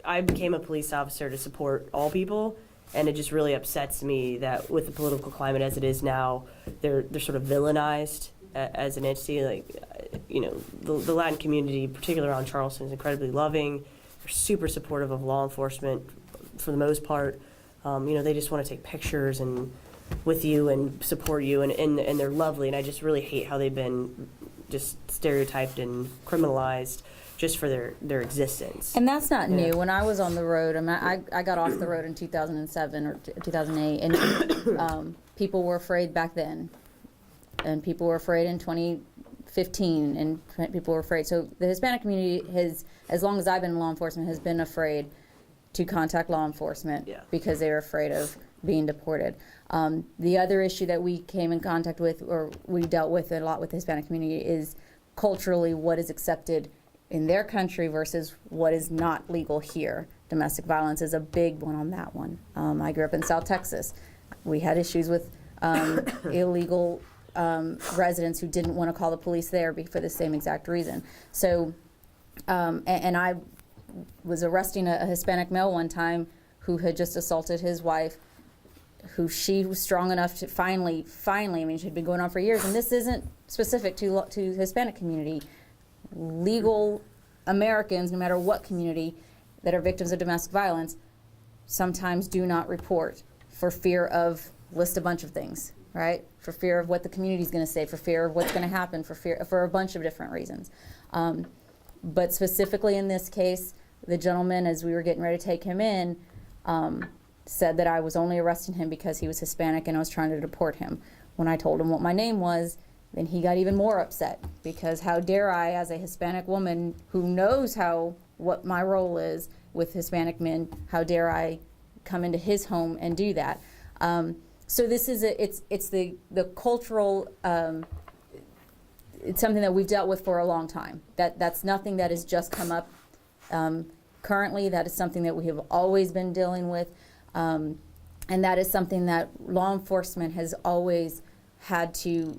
I became a police officer to support all people, and it just really upsets me that with the political climate as it is now, they're sort of villainized as an entity. Like, you know, the Latin community, particularly around Charleston, is incredibly loving. Super supportive of law enforcement for the most part. You know, they just want to take pictures and with you and support you, and they're lovely. And I just really hate how they've been just stereotyped and criminalized just for their existence. And that's not new. When I was on the road, I got off the road in 2007 or 2008, and people were afraid back then, and people were afraid in 2015, and people were afraid. So the Hispanic community has, as long as I've been in law enforcement, has been afraid to contact law enforcement because they were afraid of being deported. The other issue that we came in contact with, or we dealt with a lot with the Hispanic community, is culturally what is accepted in their country versus what is not legal here. Domestic violence is a big one on that one. I grew up in South Texas. We had issues with illegal residents who didn't want to call the police there for the same exact reason. So, and I was arresting a Hispanic male one time who had just assaulted his wife, who she was strong enough to finally, I mean, she'd been going on for years, and this isn't specific to the Hispanic community. Legal Americans, no matter what community, that are victims of domestic violence, sometimes do not report for fear of, list a bunch of things, right? For fear of what the community's gonna say, for fear of what's gonna happen, for a bunch of different reasons. But specifically in this case, the gentleman, as we were getting ready to take him in, said that I was only arresting him because he was Hispanic and I was trying to deport him. When I told him what my name was, then he got even more upset, because how dare I, as a Hispanic woman who knows what my role is with Hispanic men, how dare I come into his home and do that? So this is it's the cultural. It's something that we've dealt with for a long time. That's nothing that has just come up currently. That is something that we have always been dealing with, and that is something that law enforcement has always had to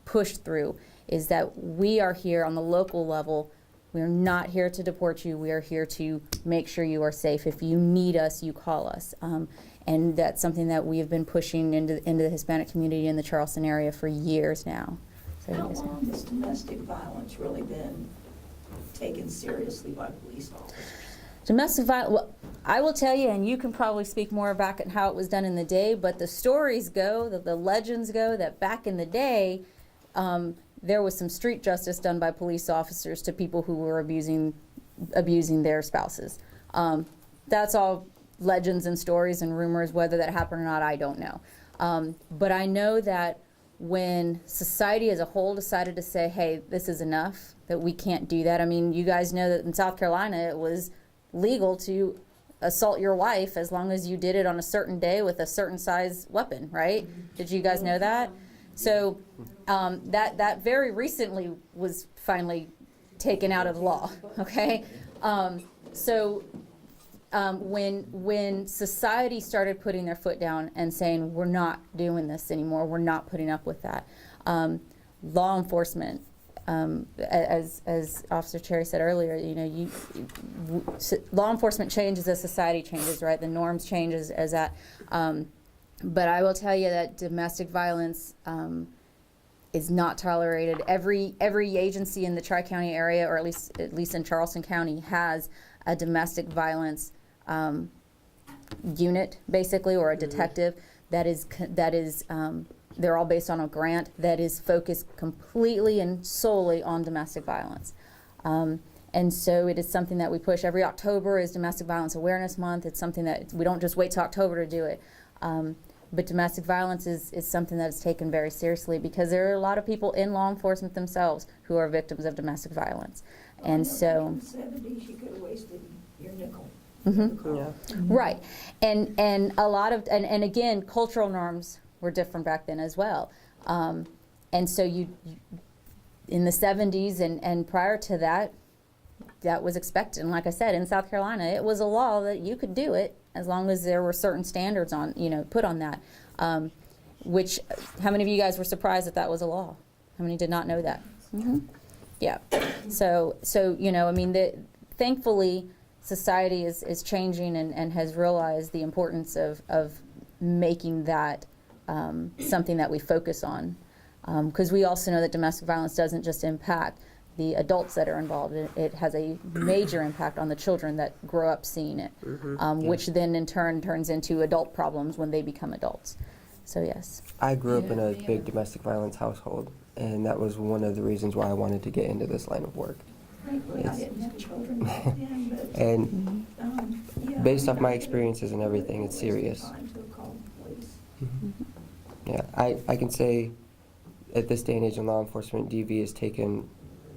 push through. Is that we are here on the local level. We're not here to deport you. We are here to make sure you are safe. If you need us, you call us. And that's something that we have been pushing into the Hispanic community in the Charleston area for years now. So, How yes, ma'am. long has domestic violence really been taken seriously by police officers? Domestic violence, well, I will tell you, and you can probably speak more back at how it was done in the day, but the stories go, the legends go, that back in the day, there was some street justice done by police officers to people who were abusing their spouses. That's all legends and stories and rumors. Whether that happened or not, I don't know. But I know that when society as a whole decided to say, hey, this is enough, that we can't do that. I mean, you guys know that in South Carolina it was legal to assault your wife as long as you did it on a certain day with a certain size weapon, right? Did you guys know that? So that very recently was finally taken out of law, okay? When society started putting their foot down and saying, we're not doing this anymore, we're not putting up with that, law enforcement, as Officer Cherry said earlier, law enforcement changes as society changes, right? The norms change as that. But I will tell you that domestic violence is not tolerated. Every agency in the Tri-County area, or at least in Charleston County, has a domestic violence unit, basically, or a detective that is they're all based on a grant that is focused completely and solely on domestic violence. And so it is something that we push. Every October is Domestic Violence Awareness Month. It's something that we don't just wait till October to do it. But domestic violence is something that is taken very seriously, because there are a lot of people in law enforcement themselves who are victims of domestic violence. And so, in the 70s, you could have wasted your nickel. Yeah. right, and a lot of and again, cultural norms were different back then as well. And so you in the 70s and prior to that, that was expected. And like I said, in South Carolina, it was a law that you could do it as long as there were certain standards put on that. Which, how many of you guys were surprised that was a law? How many did not know that? Yeah. So I mean, thankfully, society is changing and has realized the importance of making that something that we focus on. Because we also know that domestic violence doesn't just impact the adults that are involved. It has a major impact on the children that grow up seeing it, which then in turn turns into adult problems when they become adults. So yes. I grew up in a big domestic violence household, and that was one of the reasons why I wanted to get into this line of work. Thankfully, I didn't have children back then, but And based off my experiences and everything, it's serious. Time to call the police. Yeah, I can say at this day and age in law enforcement, DV is taken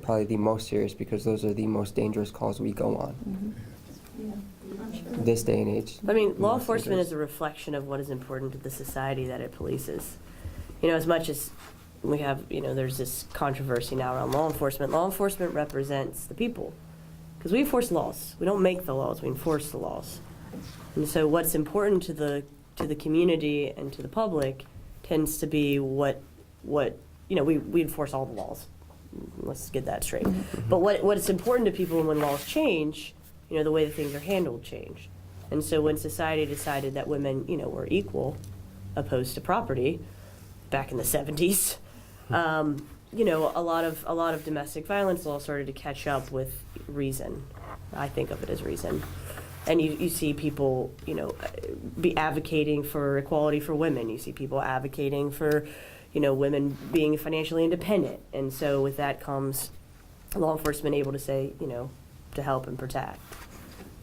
probably the most serious, because those are the most dangerous calls we go on. Yeah, I'm sure. This day and age. I mean, law most enforcement dangerous. is a reflection of what is important to the society that it polices. As much as we have, there's this controversy now around law enforcement represents the people. Because we enforce laws. We don't make the laws, we enforce the laws. And so what's important to the community and to the public tends to be what we enforce all the laws. Let's get that straight. But what's important to people when laws change, the way that things are handled change. And so when society decided that women, were equal opposed to property back in the 70s, a lot of domestic violence laws started to catch up with reason. I think of it as reason. And you see people, be advocating for equality for women. You see people advocating for, women being financially independent. And so with that comes law enforcement able to say, to help and protect.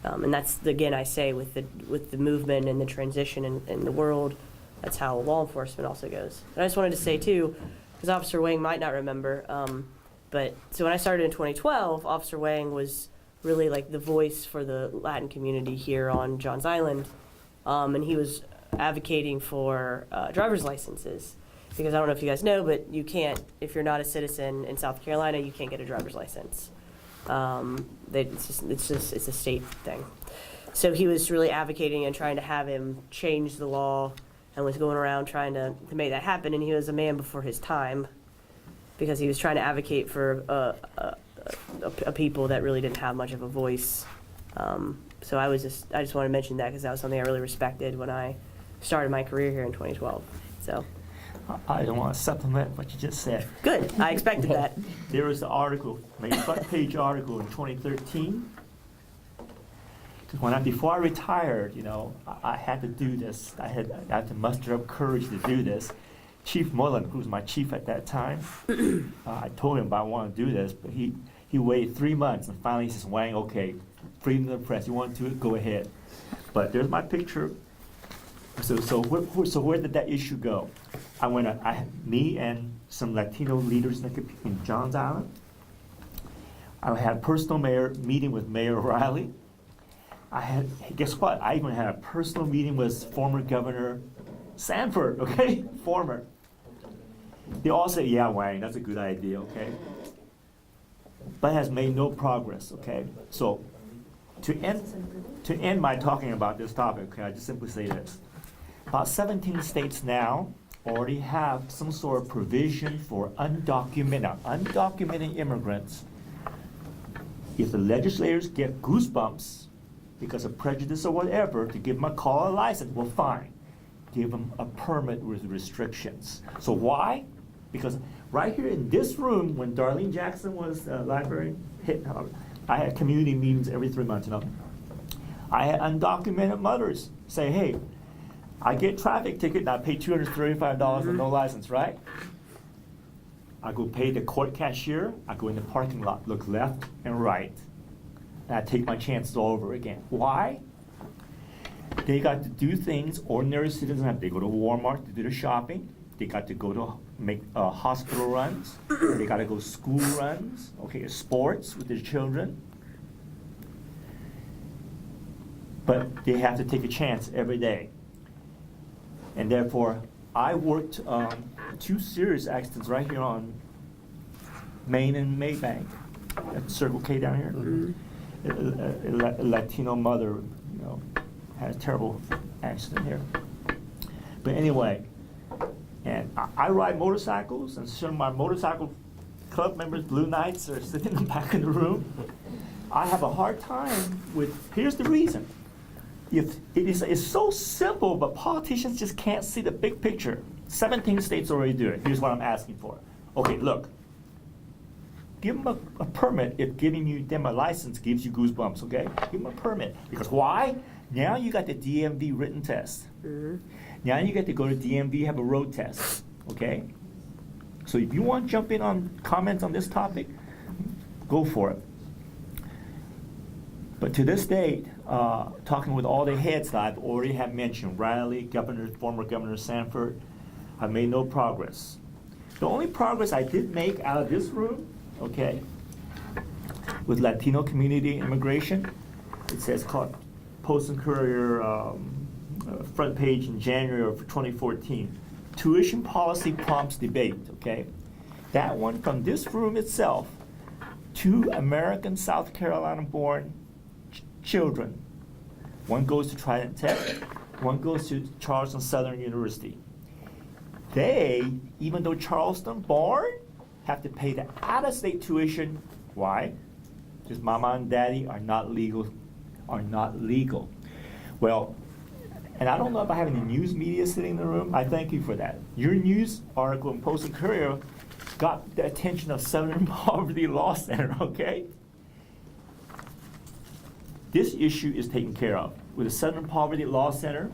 And that's, again, I say with the movement and the transition in the world, that's how law enforcement also goes. And I just wanted to say too, because Officer Wang might not remember, but so when I started in 2012, Officer Wang was really like the voice for the Latin community here on Johns Island. And he was advocating for driver's licenses. Because I don't know if you guys know, but you can't, if you're not a citizen in South Carolina, you can't get a driver's license. It's a state thing. So he was really advocating and trying to have him change the law and was going around trying to make that happen. And he was a man before his time because he was trying to advocate for a people that really didn't have much of a voice. So I just want to mention that because that was something I really respected when I started my career here in 2012. So. I don't want to supplement what you just said. Good, I expected that. There was an article, maybe front page article in 2013. Because before I retired, I had to do this. I had to muster up courage to do this. Chief Mullen, who was my chief at that time, I told him I want to do this, but he waited 3 months and finally he says, Wang, okay, freedom of the press, you want to do it, go ahead. But there's my picture. So where did that issue go? Me and some Latino leaders in Johns Island. I had a personal meeting with Mayor Riley. Guess what? I even had a personal meeting with former Governor Sanford, okay? Former. They all say, yeah, Wang, that's a good idea, okay? But has made no progress, okay? So to end my talking about this topic, okay, I just simply say this. About 17 states now already have some sort of provision for undocumented immigrants. If the legislators get goosebumps because of prejudice or whatever, to give them a call or license, well, fine. Give them a permit with restrictions. So why? Because right here in this room, when Darlene Jackson was librarian, I had community meetings every 3 months, I had undocumented mothers say, hey, I get traffic ticket and I pay $235 with no license, right? I go pay the court cashier, I go in the parking lot, look left and right, and I take my chances all over again. Why? They got to do things ordinary citizens have. They go to Walmart to do the shopping. They got to go to make hospital runs. They got to go school runs, okay, sports with their children. But they have to take a chance every day. And therefore, I worked 2 serious accidents right here on Main and Maybank, at Circle K down here. Mm-hmm. A Latino mother, had a terrible accident here. But anyway, and I ride motorcycles, and some of my motorcycle club members, Blue Knights, are sitting in the back of the room. I have a hard time with, here's the reason. It's so simple, but politicians just can't see the big picture. 17 states already do it. Here's what I'm asking for. Okay, look. Give them a permit if giving them a license gives you goosebumps, okay? Give them a permit. Because why? Now you got the DMV written test. Mm-hmm. Now you get to go to DMV, have a road test, okay? So if you want to jump in on comments on this topic, go for it. But to this date, talking with all the heads that I've already have mentioned, Riley, former Governor Sanford, I've made no progress. The only progress I did make out of this room, okay, with Latino community immigration, it says called Post and Courier front page in January of 2014. Tuition policy prompts debate, okay? That one from this room itself, 2 American South Carolina born children. One goes to Trident Tech, one goes to Charleston Southern University. They, even though Charleston born, have to pay the out-of-state tuition. Why? Because mama and daddy are not legal. Well, and I don't know if I have any news media sitting in the room. I thank you for that. Your news article in Post and Courier got the attention of Southern Poverty Law Center, okay? this issue is taken care of. With the Southern Poverty Law Center,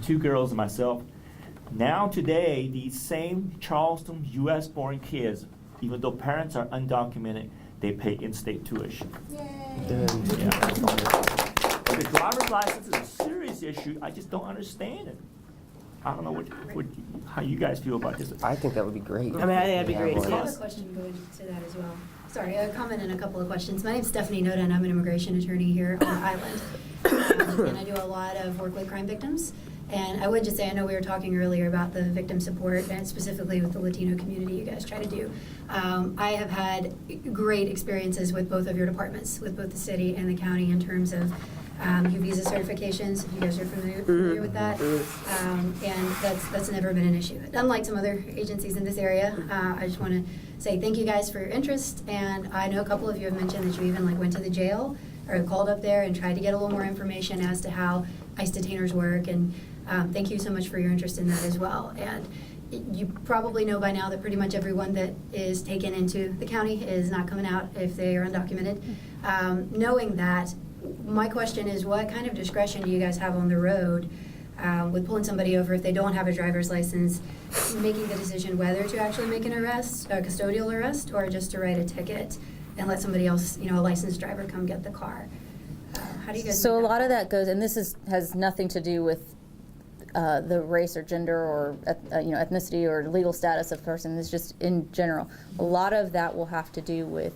2 girls and myself, now today, these same Charleston U.S.-born kids, even though parents are undocumented, they pay in-state tuition. Yeah. But the driver's license is a serious issue. I just don't understand it. I don't know how you guys feel about this. I think that would be great. I mean, I think that'd be great, Yeah, too. I well, have a question going to that as well. Sorry, a comment and a couple of questions. My name's Stephanie Noda, and I'm an immigration attorney here on the island. And I do a lot of work with crime victims. And I would just say, I know we were talking earlier about the victim support, and specifically with the Latino community you guys try to do. I have had great experiences with both of your departments, with both the city and the county, in terms of your visa certifications, if you guys are familiar with that. And that's never been an issue. Unlike some other agencies in this area, I just want to say thank you guys for your interest. And I know a couple of you have mentioned that you even went to the jail or called up there and tried to get a little more information as to how ICE detainers work. And thank you so much for your interest in that as well. And you probably know by now that pretty much everyone that is taken into the county is not coming out if they are undocumented. Knowing that, my question is, what kind of discretion do you guys have on the road with pulling somebody over if they don't have a driver's license, making the decision whether to actually make an arrest, a custodial arrest, or just to write a ticket and let somebody else, a licensed driver, come get the car? How do you guys? So a make that lot of work? that goes, and this has nothing to do with the race or gender or ethnicity or legal status of person. It's just in general. A lot of that will have to do with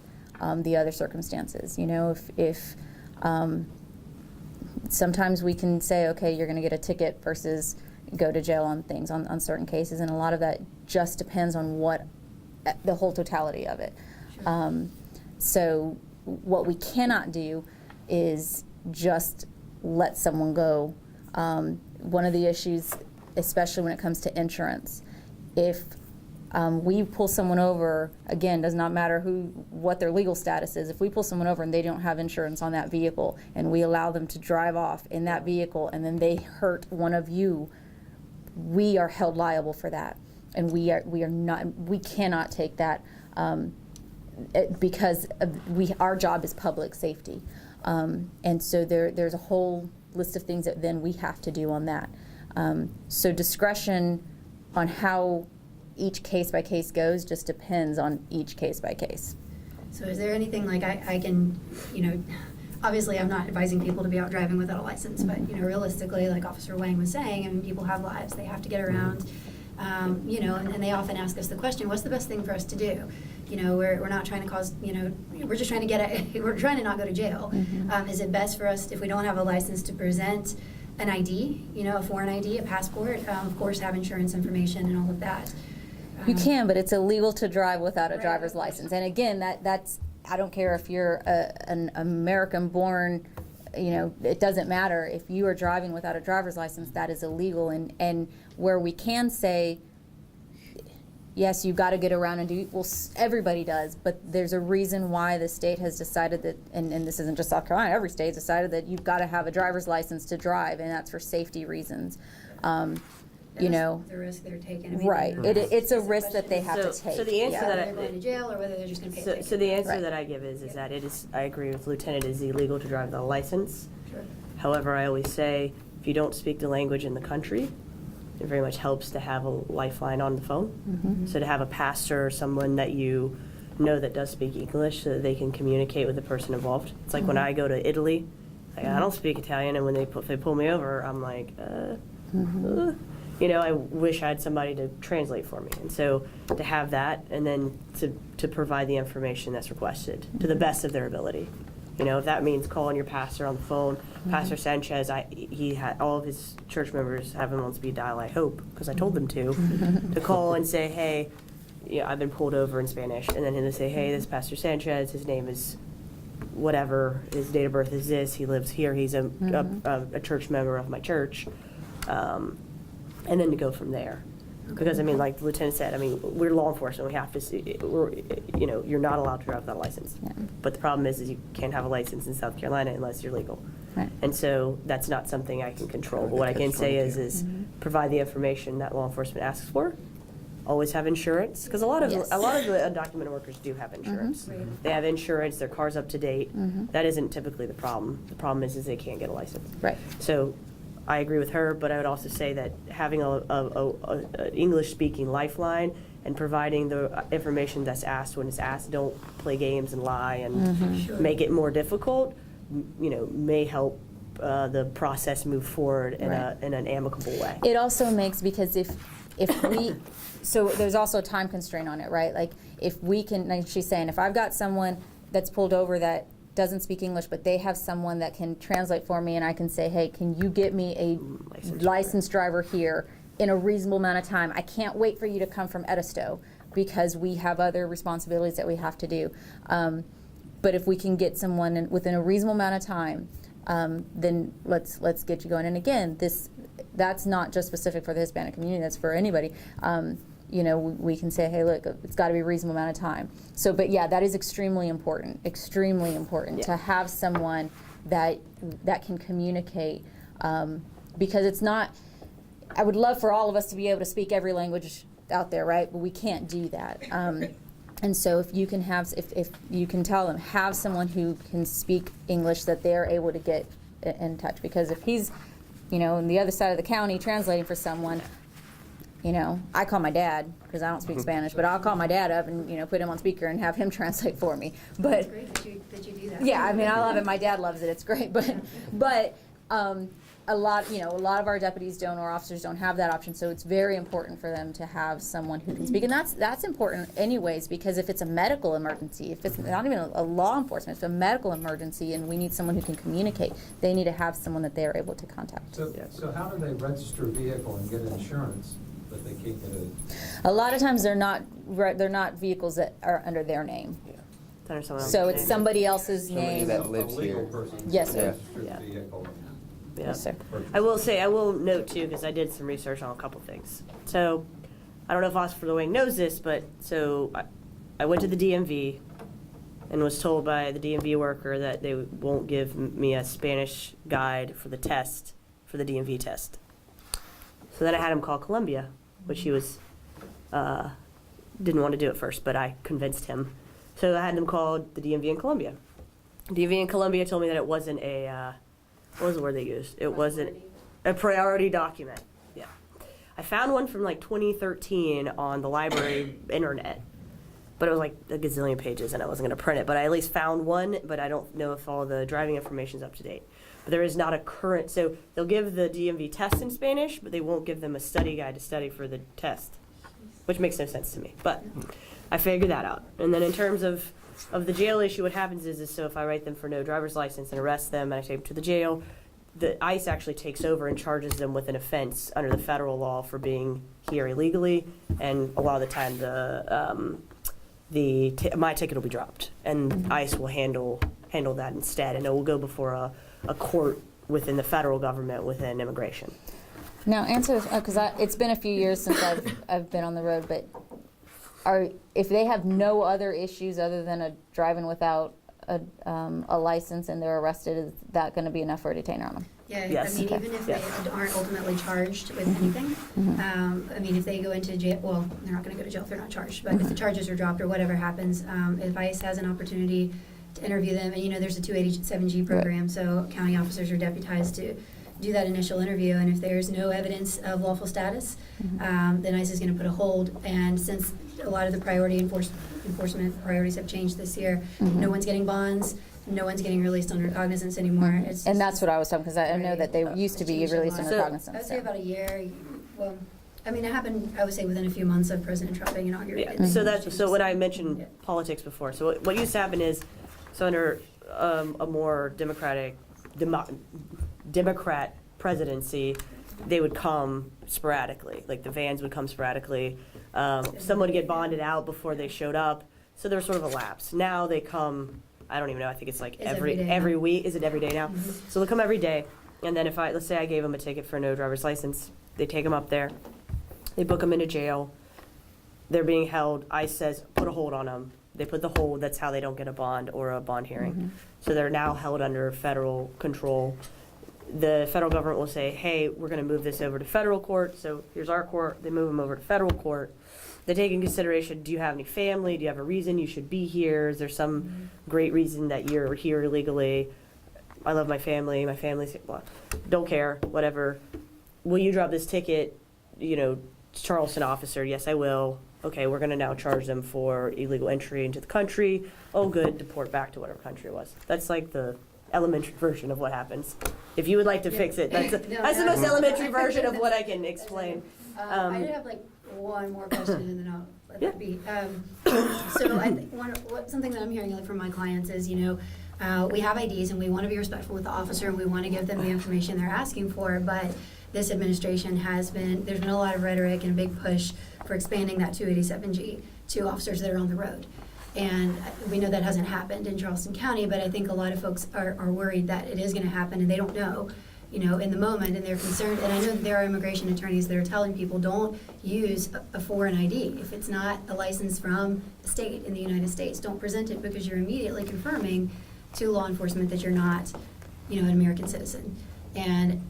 the other circumstances. If sometimes we can say, okay, you're going to get a ticket versus go to jail on things on certain cases, and a lot of that just depends on the whole totality of it. Sure. So what we cannot do is just let someone go. One of the issues, especially when it comes to insurance, if we pull someone over, again, does not matter what their legal status is. If we pull someone over and they don't have insurance on that vehicle, and we allow them to drive off in that vehicle, and then they hurt one of you, we are held liable for that, and we cannot take that because our job is public safety, and so there's a whole list of things that then we have to do on that. So discretion on how each case by case goes just depends on each case by case. So is there anything I can, obviously I'm not advising people to be out driving without a license, but realistically, like Officer Wang was saying, people have lives, they have to get around, and they often ask us the question, what's the best thing for us to do? We're not trying to cause, we're just trying to we're trying to not go to jail. Is it best for us, if we don't have a license, to present an ID, a foreign ID, a passport, of course have insurance information and all of that? You can, but it's illegal to drive without a driver's license. And again, that's I don't care if you're an American-born, it doesn't matter. If you are driving without a driver's license, that is illegal. And where we can say, yes, you've got to get around and do, well, everybody does, but there's a reason why the state has decided that, and this isn't just South Carolina, every state has decided that you've got to have a driver's license to drive, and that's for safety reasons. The risk they're taking. Right. It's a risk that they have to take. So the answer Yeah. that Whether they're going to jail or whether they're just going to pay a ticket. So the answer Right. that I give is that it is, I agree with Lieutenant, it is illegal to drive without a license. Sure. However, I always say, if you don't speak the language in the country, it very much helps to have a lifeline on the phone. So to have a pastor or someone that you know that does speak English so that they can communicate with the person involved. It's like when I go to Italy, I don't speak Italian, and when they pull me over, I'm like, I wish I had somebody to translate for me. And so to have that, and then to provide the information that's requested to the best of their ability. If that means calling your pastor on the phone, Pastor Sanchez, he had all of his church members have him on speed dial, I hope, because I told them to call and say, hey, I've been pulled over in Spanish. And then he'll say, hey, this is Pastor Sanchez, his name is whatever, his date of birth is this, he lives here, he's a church member of my church. And then to go from there. Because, like the lieutenant said, we're law enforcement. We have to, you're not allowed to drive without a license. Yeah. But the problem is you can't have a license in South Carolina unless you're legal. Right. And so that's not something I can control. But what I can say is provide the information that law enforcement asks for always have insurance, because a lot of Yes. the undocumented workers do have insurance. Right. They have insurance, their car's up to date. Mhm. That isn't typically the problem. The problem is they can't get a license. Right. So I agree with her, but I would also say that having a English-speaking lifeline and providing the information that's asked when it's asked, don't play games and lie and Sure. make it more difficult, may help the process move forward in Right. in an amicable way. It also makes, because if we, so there's also a time constraint on it, right? Like, if we can, like she's saying, if I've got someone that's pulled over that doesn't speak English, but they have someone that can translate for me, and I can say, hey, can you get me a licensed driver here in a reasonable amount of time? I can't wait for you to come from Edisto, because we have other responsibilities that we have to do. But if we can get someone within a reasonable amount of time, then let's get you going. And again, that's not just specific for the Hispanic community, that's for anybody. We can say, hey, look, it's got to be a reasonable amount of time. So, but yeah, that is extremely important to have someone that can communicate, because it's not, I would love for all of us to be able to speak every language out there, right? But we can't do that. And so if you can if you can tell them, have someone who can speak English, that they're able to get in touch. Because if he's, on the other side of the county translating for someone, I call my dad, because I don't speak Spanish, but I'll call my dad up and, put him on speaker and have him translate for me. It's But great that you do that. yeah, I mean, I love it. My dad loves it. It's great. But a lot of our deputies or officers don't have that option. So it's very important for them to have someone who can speak. And that's important anyways, because if it's a medical emergency, if it's not even a law enforcement, it's a medical emergency and we need someone who can communicate, they need to have someone that they are able to contact. So how do they register a vehicle and get insurance, but they can't get A lot of times they're not vehicles that are under their name. Under someone else's So it's name. somebody else's Somebody name. that a lives legal here? person? Yes, sir. Registered Yeah. vehicle. Yeah. Yes, sir. I will note too, because I did some research on a couple things. So I don't know if Officer Wing knows this, but I went to the DMV and was told by the DMV worker that they won't give me a Spanish guide for the test, for the DMV test. So then I had him call Columbia, which he was didn't want to do at first, but I convinced him. So I had them call the DMV in Columbia. DMV in Columbia told me that it wasn't what was the word they used? It wasn't a priority document. Yeah. I found one from like 2013 on the library internet, but it was like a gazillion pages and I wasn't going to print it. But I at least found one, but I don't know if all the driving information is up to date. But there is not a current, so they'll give the DMV test in Spanish, but they won't give them a study guide to study for the test, which makes no sense to me. But I figured that out. And then in terms of the jail issue, what happens is so if I write them for no driver's license and arrest them and I take them to the jail, the ICE actually takes over and charges them with an offense under the federal law for being here illegally, and a lot of the time my ticket will be dropped, and ICE will handle that instead, and it will go before a court within the federal government within immigration. Now, answer, because it's been a few years since I've been on the road, but if they have no other issues other than a driving without a license and they're arrested, is that going to be enough for a detainer on them? Yeah, Yes. I mean, even if they aren't ultimately charged with anything, I mean, if they go into jail, well, they're not going to go to jail if they're not charged, but if the charges are dropped or whatever happens, if ICE has an opportunity to interview them, and there's a 287G program, so county officers are deputized to do that initial interview, and if there's no evidence of lawful status, then ICE is going to put a hold, and since a lot of the priority enforcement priorities have changed this year, no one's getting bonds, no one's getting released on recognizance anymore. And that's what I was talking, because I know that they used to be Changed a released on lot. recognizance. I would say about a year. Well, I mean, it happened, I would say, within a few months of President Trump being inaugurated. Yeah. So when I mentioned politics before, so what used to happen is, so under a more Democrat presidency, they would come sporadically, like the vans would come sporadically. Some would get bonded out before they showed up, so there was sort of a lapse. Now they come, I don't even know, I think it's like It's every day every now. week. Is it every day now? So they'll come every day, and then let's say I gave them a ticket for no driver's license, they take them up there, they book them into jail, they're being held, ICE says, put a hold on them. They put the hold, that's how they don't get a bond or a bond hearing. So they're now held under federal control. The federal government will say, hey, we're going to move this over to federal court, so here's our court. They move them over to federal court. they take in consideration, do you have any family? Do you have a reason you should be here? Is there some great reason that you're here illegally? I love my family's, blah, don't care, whatever. Will you drop this ticket, Charleston officer? Yes, I will. Okay, we're gonna now charge them for illegal entry into the country. Oh, good, deport back to whatever country it was. That's like the elementary version of what happens. If you would like to fix it, that's the most elementary version of what I can explain. I did have like one more question and then I'll let Yeah. that be. So I think something that I'm hearing like from my clients is, we have IDs and we want to be respectful with the officer and we want to give them the information they're asking for, but this administration there's been a lot of rhetoric and a big push for expanding that 287G to officers that are on the road. And we know that hasn't happened in Charleston County, but I think a lot of folks are worried that it is going to happen and they don't know, in the moment, and they're concerned. And I know that there are immigration attorneys that are telling people don't use a foreign ID. If it's not a license from a state in the United States, don't present it because you're immediately confirming to law enforcement that you're not, an American citizen. And,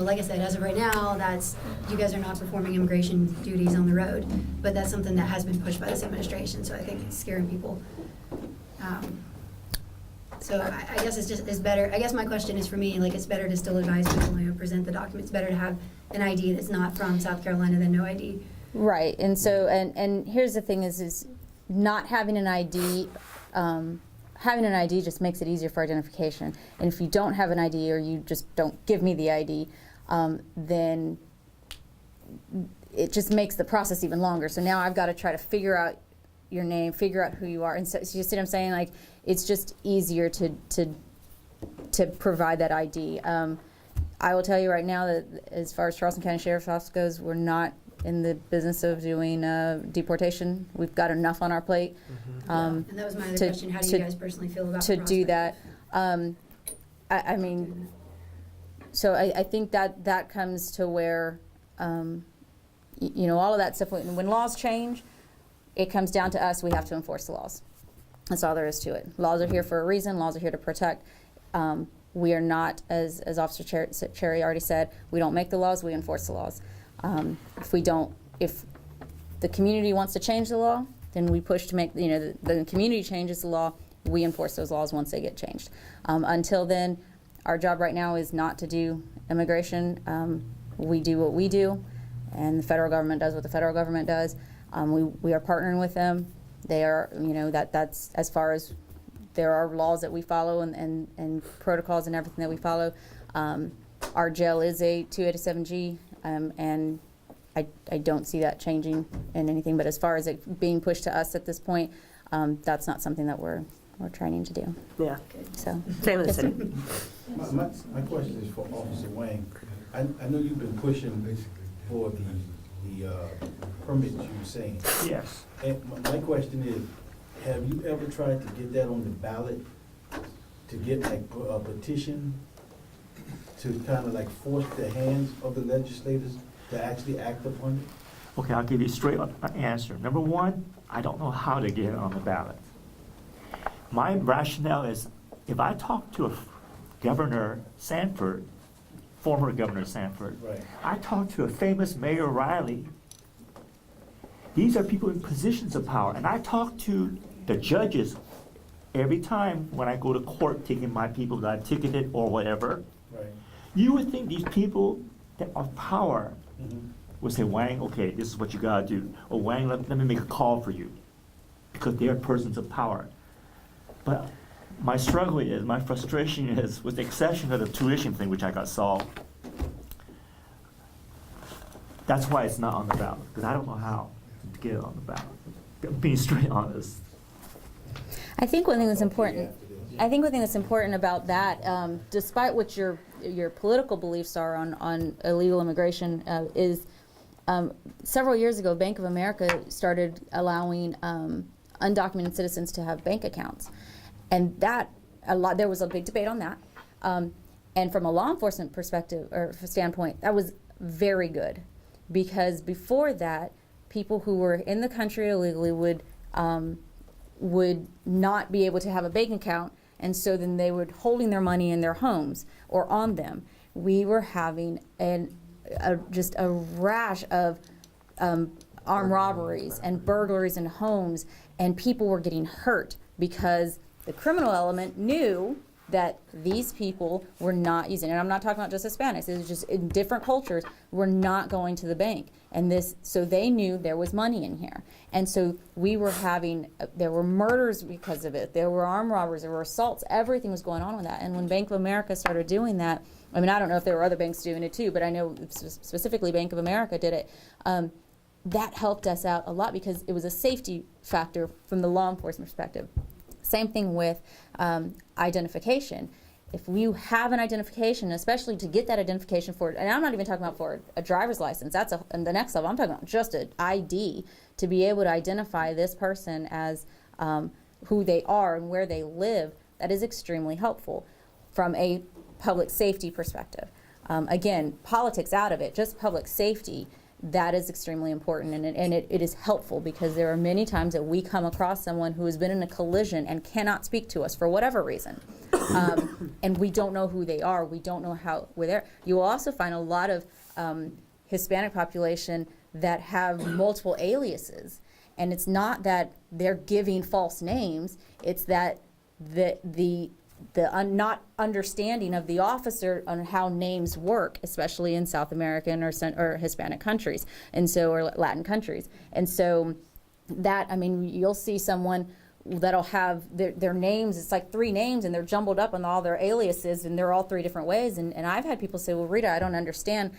like I said, as of right now, you guys are not performing immigration duties on the road, but that's something that has been pushed by this administration, so I think it's scaring people. So I guess it's better, I guess my question is for me, like, it's better to still advise people, present the documents, better to have an ID that's not from South Carolina than no ID. Right, and so, and here's the thing is not having an ID, having an ID just makes it easier for identification. And if you don't have an ID or you just don't give me the ID, then it just makes the process even longer. So now I've got to try to figure out your name, figure out who you are. And so you see what I'm saying? Like, it's just easier to provide that ID. I will tell you right now that as far as Charleston County Sheriff's Office goes, we're not in the business of doing deportation. We've got enough on our plate. And that was my other question. How do you guys personally feel about the to do prospect? that? I mean, so I think that comes to where, all of that stuff, when laws change, it comes down to us. We have to enforce the laws. That's all there is to it. Laws are here for a reason. Laws are here to protect. We are not, as Officer Cherry already said, we don't make the laws, we enforce the laws. If the community wants to change the law, then we push to make, the community changes the law, we enforce those laws once they get changed. Until then, our job right now is not to do immigration. We do what we do, and the federal government does what the federal government does. We are partnering with them. They are, that's as far as there are laws that we follow and protocols and everything that we follow. Our jail is a 287G, and I don't see that changing in anything. But as far as it being pushed to us at this point, that's not something that we're training to do. Yeah, So same with the city. My question is for Officer Wayne. I know you've been pushing for the permits you were saying. Yes. And my question is, have you ever tried to get that on the ballot, to get like a petition to kind of like force the hands of the legislators to actually act upon it? Okay, I'll give you a straight up answer. Number one, I don't know how to get it on the ballot. My rationale is, if I talk to Governor Sanford, former Governor Sanford, Right. I talked to a famous Mayor Riley. These are people in positions of power, and I talk to the judges every time when I go to court taking my people that I ticketed or whatever. Right. You would think these people that are power Mhm. would say, Wang, okay, this is what you gotta do. Or Wang, let me make a call for you. Because they are persons of power. But my struggle is, my frustration is, with the exception of the tuition thing, which I got solved, that's why it's not on the ballot, because I don't know how to get it on the ballot. Being straight honest. I think one thing that's important. I think one thing that's important about that, despite what your political beliefs are on illegal immigration, is several years ago, Bank of America started allowing undocumented citizens to have bank accounts, and there was a big debate on that. And from a law enforcement perspective or standpoint, that was very good, because before that, people who were in the country illegally would not be able to have a bank account, and so then they were holding their money in their homes or on them. We were having just a rash of armed robberies and burglaries in homes, and people were getting hurt because the criminal element knew that these people were not using, and I'm not talking about just Hispanics, it was just in different cultures, were not going to the bank. And so they knew there was money in here. And so we were there were murders because of it, there were armed robberies, there were assaults, everything was going on with that. And when Bank of America started doing that, I mean, I don't know if there were other banks doing it too, but I know specifically Bank of America did it. That helped us out a lot because it was a safety factor from the law enforcement perspective. Same thing with identification. If you have an identification, especially to get that identification for, and I'm not even talking about for a driver's license, that's the next level. I'm talking about just an ID to be able to identify this person as who they are and where they live. That is extremely helpful from a public safety perspective. Again, politics out of it, just public safety. That is extremely important, and it is helpful because there are many times that we come across someone who has been in a collision and cannot speak to us for whatever reason, and we don't know who they are. We don't know how we're there. You will also find a lot of Hispanic population that have multiple aliases, and it's not that they're giving false names. It's that the not understanding of the officer on how names work, especially in South American or Hispanic countries, and so, or Latin countries. And so that, I mean, you'll see someone that'll have their names, it's like 3 names, and they're jumbled up on all their aliases, and they're all 3 different ways. And I've had people say, well, Rita, I don't understand.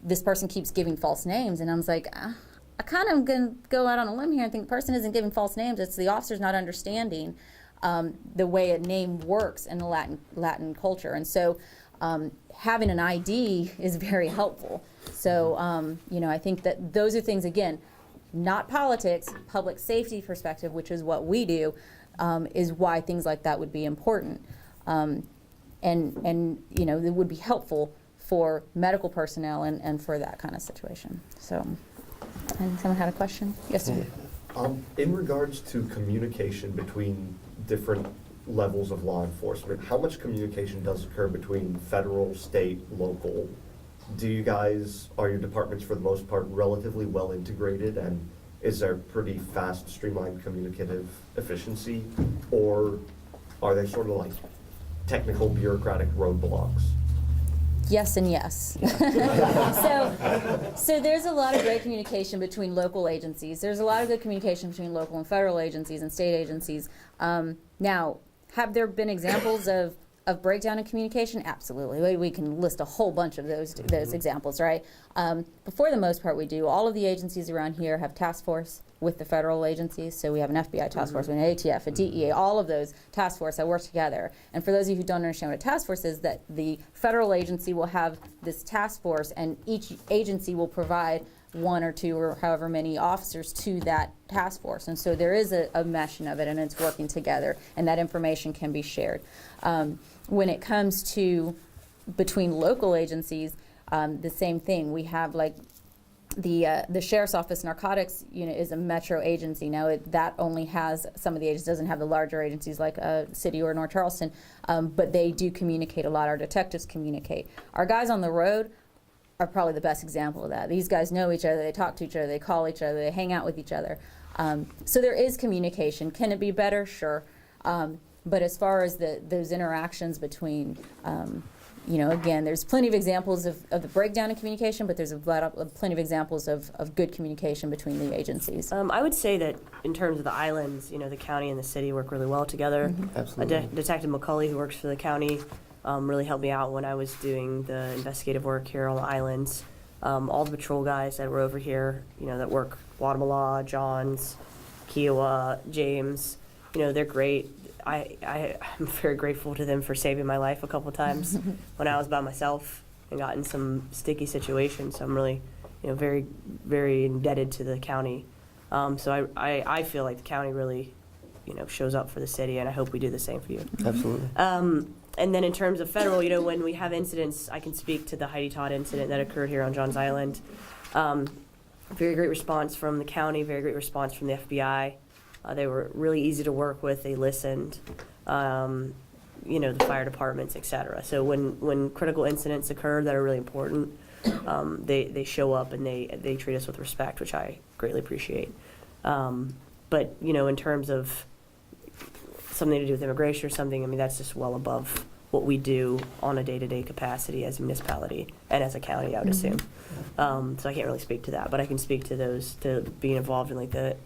This person keeps giving false names. And I was like, I kind of going to go out on a limb here and think the person isn't giving false names. It's the officer's not understanding the way a name works in the Latin culture. And so having an ID is very helpful. So, you know, I think that those are things, again, not politics, public safety perspective, which is what we do, is why things like that would be important. And you know, it would be helpful for medical personnel and for that kind of situation. So, and someone had a question? Yes, sir. In regards to communication between different levels of law enforcement, how much communication does occur between federal, state, local? Are your departments for the most part relatively well integrated, and is there pretty fast, streamlined communicative efficiency, or are there sort of like technical bureaucratic roadblocks? Yes and yes. So there's a lot of great communication between local agencies. There's a lot of good communication between local and federal agencies and state agencies. Now, have there been examples of breakdown in communication? Absolutely. We can list a whole bunch of those examples, right? But for the most part, we do. All of the agencies around here have task force with the federal agencies. So we have an FBI task force, we have an ATF, a DEA, all of those task force that work together. And for those of you who don't understand what a task force is, that the federal agency will have this task force, and each agency will provide 1 or 2 or however many officers to that task force. And so there is a meshing of it, and it's working together, and that information can be shared. When it comes to between local agencies, the same thing. We have like the Sheriff's Office Narcotics Unit is a metro agency. Now that only has, some of the agencies doesn't have the larger agencies like City or North Charleston, but they do communicate a lot. Our detectives communicate. Our guys on the road are probably the best example of that. These guys know each other, they talk to each other, they call each other, they hang out with each other. So there is communication. Can it be better? Sure. But as far as those interactions between, you know, again, there's plenty of examples of the breakdown in communication, but there's plenty of examples of good communication between the agencies. I would say that in terms of the islands, you know, the county and the city work really well together. Mm-hmm. Absolutely. Detective McCulley, who works for the county, really helped me out when I was doing the investigative work here on the islands. All the patrol guys that were over here, you know, that work Guatemala, Johns, Kiowa, James, you know, they're great. I'm very grateful to them for saving my life a couple times when I was by myself and got in some sticky situations. So I'm really, you know, very, very indebted to the county. So I feel like the county really, you know, shows up for the city, and I hope we do the same for you. Absolutely. And then in terms of federal, you know, when we have incidents, I can speak to the Heidi Todd incident that occurred here on Johns Island. Very great response from the county, very great response from the FBI. They were really easy to work with. They listened, you know, the fire departments, et cetera. So when critical incidents occur that are really important, they show up and they treat us with respect, which I greatly appreciate. But, you know, in terms of something to do with immigration or something, I mean, that's just well above what we do on a day-to-day capacity as a municipality and as a county, I would assume. So I can't really speak to that, but I can speak to those, to being involved in like the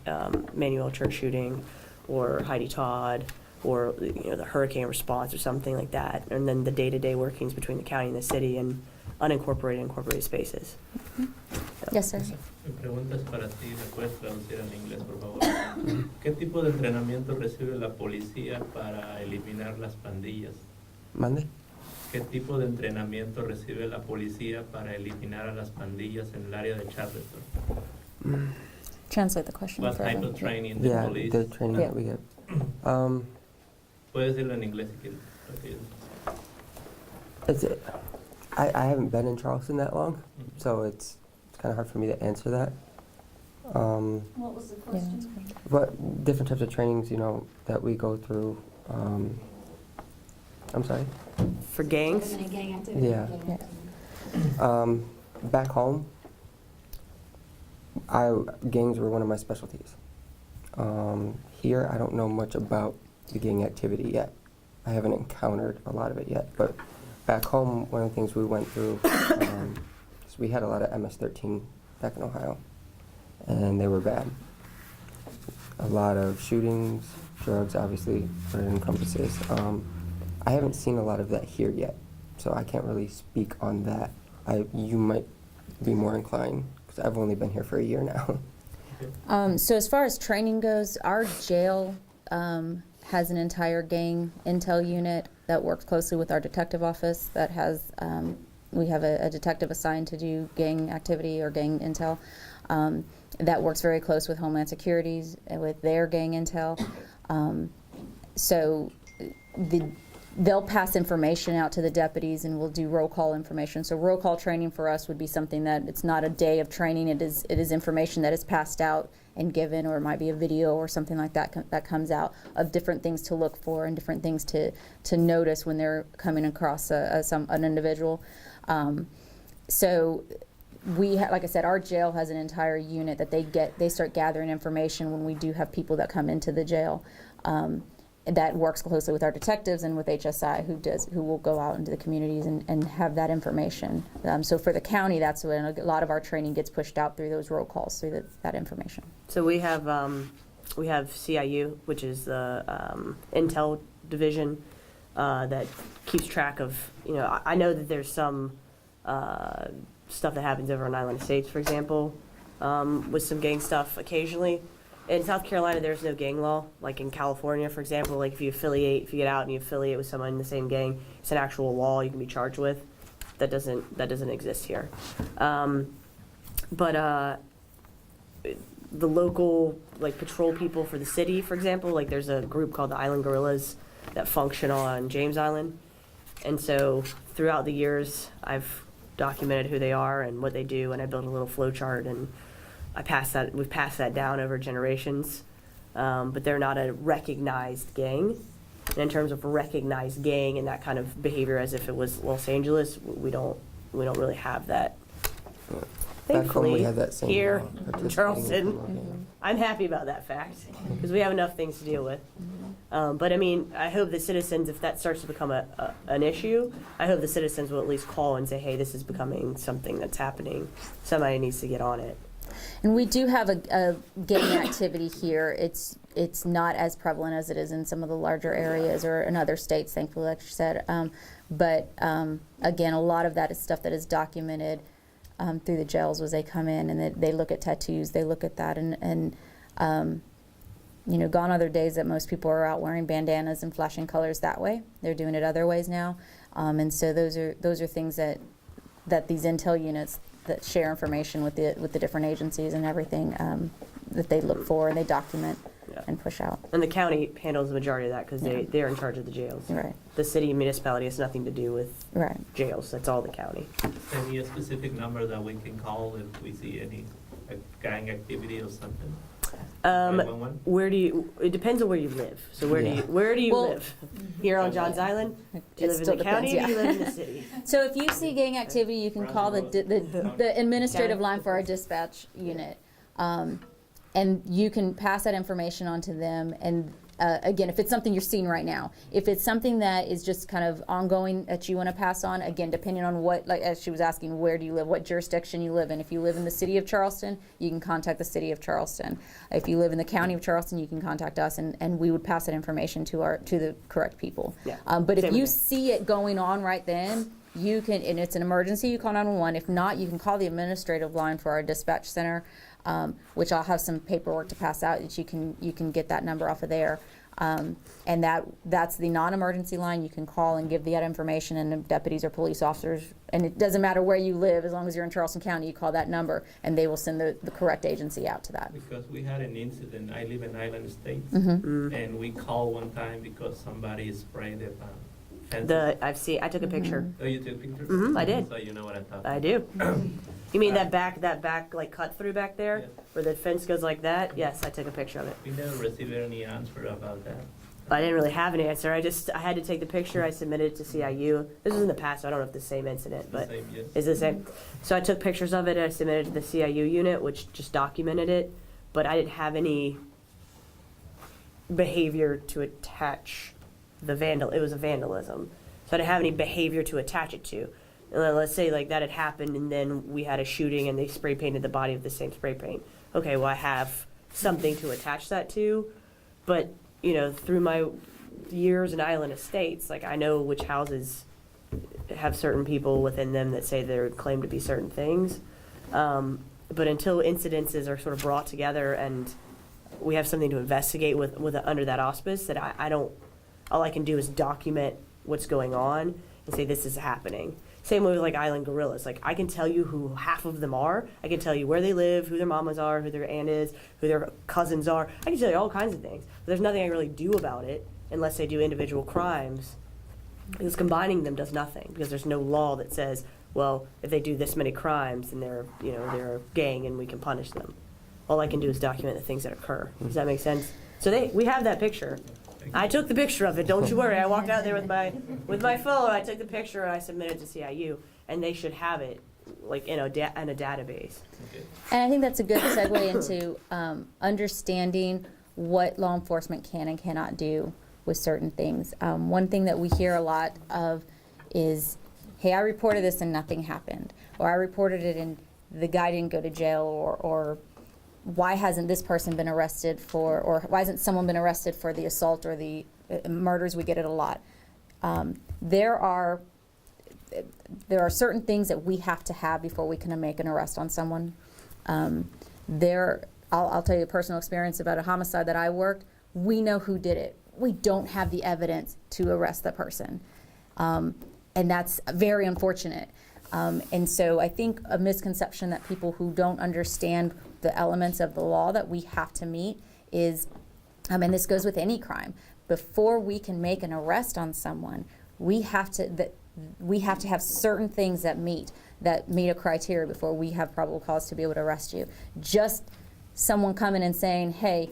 Manuel Church shooting or Heidi Todd or, you know, the hurricane response or something like that. And then the day-to-day workings between the county and the city and unincorporated and incorporated spaces. Yes, sir. Mi pregunta es para ti, ¿me puedes traducir en inglés, por favor? ¿Qué tipo de entrenamiento recibe la policía para eliminar las pandillas? Monday? ¿Qué tipo de entrenamiento recibe la policía para eliminar a las pandillas en el área de Charleston? Translate the question What for type everyone. of training the Yeah, police? the training that we get. Puedes decirlo en inglés si quieres. I haven't been in Charleston that long, so it's kind of hard for me to answer that. What was the Yeah, that's question? great. What different types of trainings, you know, that we go through. I'm sorry. For gangs, Gang activity. Yeah. Back home, gangs were one of my specialties. Here, I don't know much about the gang activity yet. I haven't encountered a lot of it yet, but back home, one of the things we went through, is we had a lot of MS-13 back in Ohio, and they were bad. A lot of shootings, drugs, obviously, what it encompasses. I haven't seen a lot of that here yet, so I can't really speak on that. You might be more inclined, because I've only been here for a year now. So as far as training goes, our jail has an entire gang intel unit that works closely with our detective office that has, we have a detective assigned to do gang activity or gang intel that works very close with Homeland Security's with their gang intel. So they'll pass information out to the deputies and we'll do roll call information. So roll call training for us would be something that it's not a day of training. It is information that is passed out and given, or it might be a video or something like that that comes out of different things to look for and different things to notice when they're coming across an individual. So like I said, our jail has an entire unit that they start gathering information when we do have people that come into the jail. That works closely with our detectives and with HSI, who will go out into the communities and have that information. So for the county, that's when a lot of our training gets pushed out through those roll calls, through that information. so we have CIU, which is the Intel division that keeps track of, you know, I know that there's some stuff that happens over on Island Estates, for example, with some gang stuff occasionally. In South Carolina, there's no gang law. Like in California, for example, like if you get out and you affiliate with someone in the same gang, it's an actual law you can be charged with. That doesn't exist here. But the local like patrol people for the city, for example, like there's a group called the Island Guerrillas that function on James Island, and so throughout the years, I've documented who they are and what they do, and I built a little flow chart and we've passed that down over generations, but they're not a recognized gang. And in terms of recognized gang and that kind of behavior as if it was Los Angeles, we don't really have that. Back home, we Thankfully, had that same here law, in participating Charleston, in criminal gangs. I'm happy about that fact, because we have enough things to deal with. But I mean, I hope the citizens, if that starts to become an issue, I hope the citizens will at least call and say, hey, this is becoming something that's happening. Somebody needs to get on it. And we do have a gang activity here. It's not as prevalent as it is in some of the larger areas or in other states, thankfully, like you said. But again, a lot of that is stuff that is documented through the jails as they come in, and they look at tattoos, they look at that, and you know, gone are the days that most people are out wearing bandanas and flashing colors that way. They're doing it other ways now, and so those are things that these intel units that share information with the different agencies and everything that they look for and they document and push out. And the county handles the majority of that because they're in charge of the jails. Right. The city and municipality has nothing to do with Right. jails. That's all the county. Any specific number that we can call if we see any gang activity or something? 911? Where do you, it depends on where you live. So where do you Well, live? Here on Johns Island? Do you It live in still the county or do you depends, live in the city? So if you see gang activity, you can call the administrative line for our dispatch unit. And you can pass that information on to them. And again, if it's something you're seeing right now, if it's something that is just kind of ongoing that you want to pass on, again, depending on what, like as she was asking, where do you live, what jurisdiction you live in. If you live in the city of Charleston, you can contact the city of Charleston. If you live in the county of Charleston, you can contact us, and we would pass that information to the correct people. Yeah. But if Same you with me. see it going on right then, you can, and it's an emergency, you call 911. If not, you can call the administrative line for our dispatch center, which I'll have some paperwork to pass out that you can get that number off of there. And that's the non-emergency line. You can call and give that information, and the deputies or police officers, and it doesn't matter where you live, as long as you're in Charleston County, you call that number, and they will send the correct agency out to that. Because we had an incident, I live in Island Estates, Mm-hmm. and we called one time because somebody sprayed the fences. I took a picture. Oh, you took pictures? Mhm, I did. So you know what I'm talking I about. do. You mean that back like cut through back there Yeah. where the fence goes like that? Yes, I took a picture of it. We never received any answer about that. I didn't really have an answer. I had to take the picture. I submitted it to CIU. This was in the past, so I don't know if it's the same incident, but Same, yes. it's the same. So I took pictures of it and I submitted it to the CIU unit, which just documented it, but I didn't have any behavior to attach the vandal. It was a vandalism. So I didn't have any behavior to attach it to. And then let's say like that had happened and then we had a shooting and they spray painted the body with the same spray paint. Okay, well I have something to attach that to, but you know, through my years in Island Estates, like I know which houses have certain people within them that say they're claimed to be certain things. But until incidences are sort of brought together and we have something to investigate with under that auspice, that I don't, all I can do is document what's going on and say this is happening. Same way with like island gorillas. Like I can tell you who half of them are. I can tell you where they live, who their mamas are, who their aunt is, who their cousins are. I can tell you all kinds of things. But there's nothing I really do about it unless they do individual crimes. Because combining them does nothing because there's no law that says, well, if they do this many crimes, then they're a gang and we can punish them. All I can do is document the things that occur. Does that make sense? So we have that picture. I took the picture of it. Don't you worry. I walked out there with my phone. I took the picture and I submitted it to CIU, and they should have it like in a database. Okay. And I think that's a good segue into understanding what law enforcement can and cannot do with certain things. One thing that we hear a lot of is, hey, I reported this and nothing happened. Or I reported it and the guy didn't go to jail, or why hasn't this person been arrested for, or why hasn't someone been arrested for the assault or the murders? We get it a lot. There are certain things that we have to have before we can make an arrest on someone. I'll tell you a personal experience about a homicide that I worked. We know who did it. We don't have the evidence to arrest the person. And that's very unfortunate. And so I think a misconception that people who don't understand the elements of the law that we have to meet is, and this goes with any crime, before we can make an arrest on someone, we have to have certain things that meet a criteria before we have probable cause to be able to arrest you. Just someone coming and saying, hey,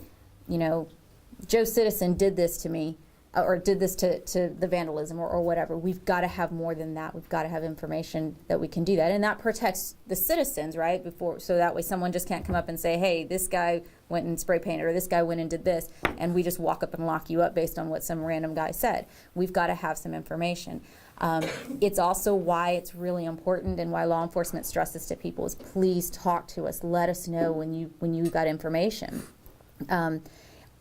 Joe Citizen did this to me, or did this to the vandalism or whatever. We've got to have more than that. We've got to have information that we can do that. And that protects the citizens, right? So that way someone just can't come up and say, hey, this guy went and spray painted, or this guy went and did this, and we just walk up and lock you up based on what some random guy said. We've got to have some information. It's also why it's really important, and why law enforcement stresses to people is, please talk to us. Let us know when you got information.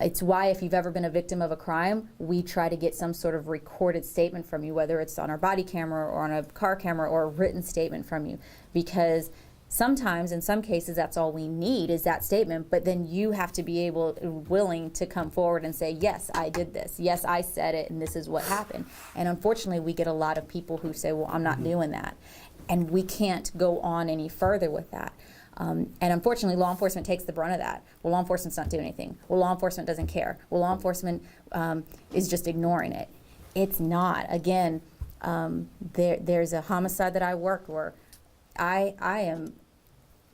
It's why if you've ever been a victim of a crime, we try to get some sort of recorded statement from you, whether it's on our body camera or on a car camera, or a written statement from you. Because sometimes, in some cases, that's all we need is that statement, but then you have to be willing to come forward and say, yes, I did this. Yes, I said it, and this is what happened. And unfortunately, we get a lot of people who say, well, I'm not doing that. And we can't go on any further with that. And unfortunately, law enforcement takes the brunt of that. Well, law enforcement's not doing anything. Well, law enforcement doesn't care. Well, law enforcement is just ignoring it. It's not. Again, there's a homicide that I worked where I am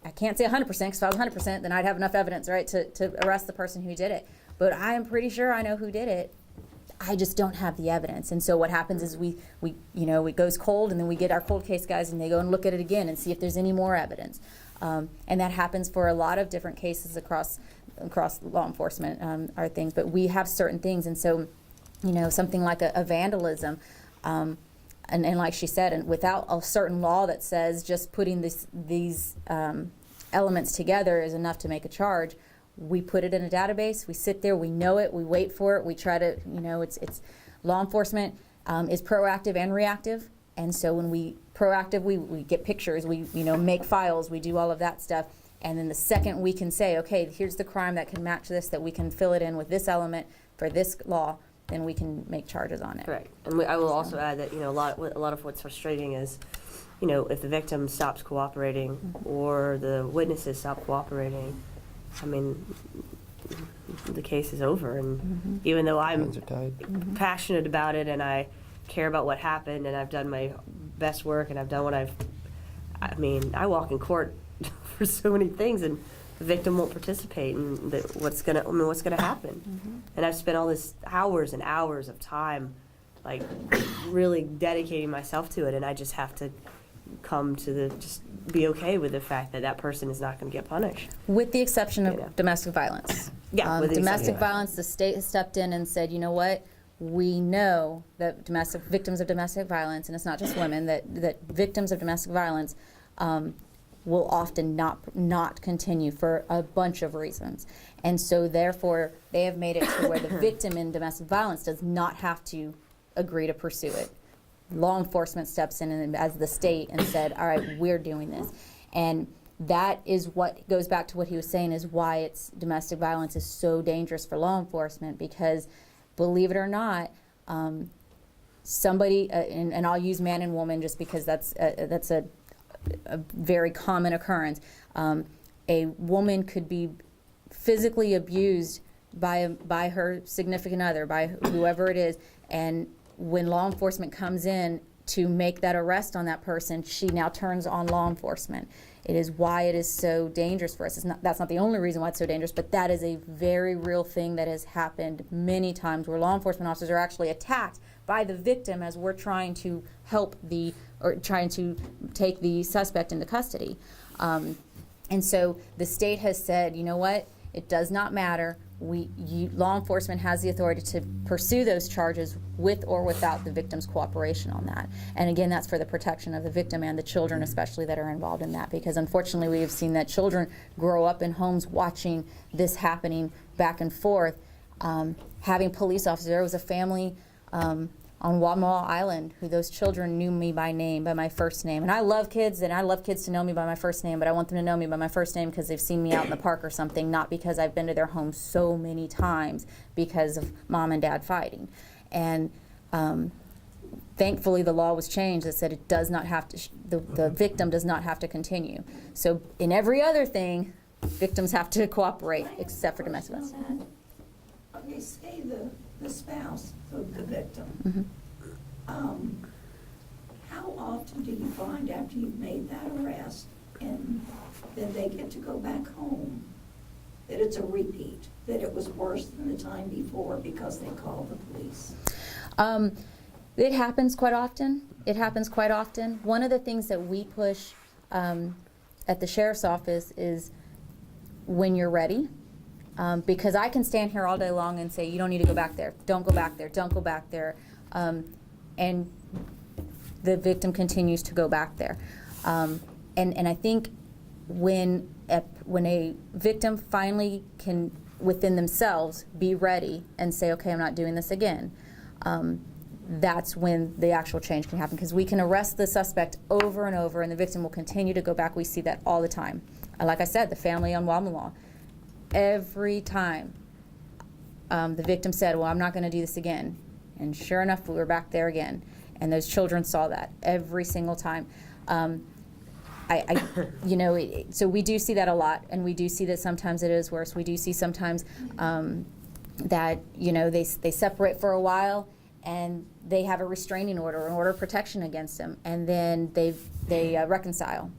I can't say 100%, because if I was 100%, then I'd have enough evidence, right, to arrest the person who did it. But I am pretty sure I know who did it. I just don't have the evidence. And so what happens is we it goes cold, and then we get our cold case guys, and they go and look at it again and see if there's any more evidence. And that happens for a lot of different cases across law enforcement, are things. But we have certain things, and so, something like a vandalism, and like she said, and without a certain law that says just putting these elements together is enough to make a charge, we put it in a database, we sit there, we know it, we wait for it, we try to, it's law enforcement is proactive and reactive. And so when we we get pictures, we make files, we do all of that stuff. And then the second we can say, okay, here's the crime that can match this, that we can fill it in with this element for this law, then we can make charges on it. Correct. And I will also add that, a lot of what's frustrating is, if the victim stops cooperating or the witnesses stop cooperating, I mean, the case is over. And even though I'm Hands are tied. passionate about it and I care about what happened and I've done my best work and I've done what I walk in court for so many things, and the victim won't participate, and what's gonna happen? And I've spent all this hours and hours of time, like, really dedicating myself to it, and I just have to come to just be okay with the fact that that person is not going to get punished. With the exception of domestic violence. Yeah, with the Domestic exception. violence, the state has stepped in and said, you know what? We know that victims of domestic violence, and it's not just women, that victims of domestic violence will often not continue for a bunch of reasons. And so therefore, they have made it to where the victim in domestic violence does not have to agree to pursue it. Law enforcement steps in and as the state and said, all right, we're doing this. And that is what goes back to what he was saying, is why domestic violence is so dangerous for law enforcement, because believe it or not, somebody, and I'll use man and woman just because that's a very common occurrence. A woman could be physically abused by her significant other, by whoever it is, and when law enforcement comes in to make that arrest on that person, she now turns on law enforcement. It is why it is so dangerous for us. That's not the only reason why it's so dangerous, but that is a very real thing that has happened many times, where law enforcement officers are actually attacked by the victim as we're trying to help trying to take the suspect into custody. And so the state has said, you know what, it does not matter. Law enforcement has the authority to pursue those charges with or without the victim's cooperation on that. And again, that's for the protection of the victim and the children especially that are involved in that, because unfortunately we have seen that children grow up in homes watching this happening back and forth. Having police officers, there was a family on Wamala Island who those children knew me by name, by my first name. And I love kids, and I love kids to know me by my first name, but I want them to know me by my first name because they've seen me out in the park or something, not because I've been to their home so many times because of mom and dad fighting. And thankfully the law was changed that said it does not have to, the victim does not have to continue. So in every other thing, victims have to cooperate except for domestic violence. Okay, say the spouse of the victim. How often do you find after you've made that arrest and then they get to go back home that it's a repeat, that it was worse than the time before because they called the police? It happens quite often. It happens quite often. One of the things that we push at the sheriff's office is when you're ready. Because I can stand here all day long and say, you don't need to go back there. Don't go back there. Don't go back there. And the victim continues to go back there. And I think when a victim finally can, within themselves, be ready and say, okay, I'm not doing this again, that's when the actual change can happen. Because we can arrest the suspect over and over, and the victim will continue to go back. We see that all the time. Like I said, the family on Wamala. Every time the victim said, well, I'm not going to do this again. And sure enough, we were back there again. And those children saw that every single time. So we do see that a lot, and we do see that sometimes it is worse. We do see sometimes that, they separate for a while, and they have a restraining order, an order of protection against them, and then they reconcile.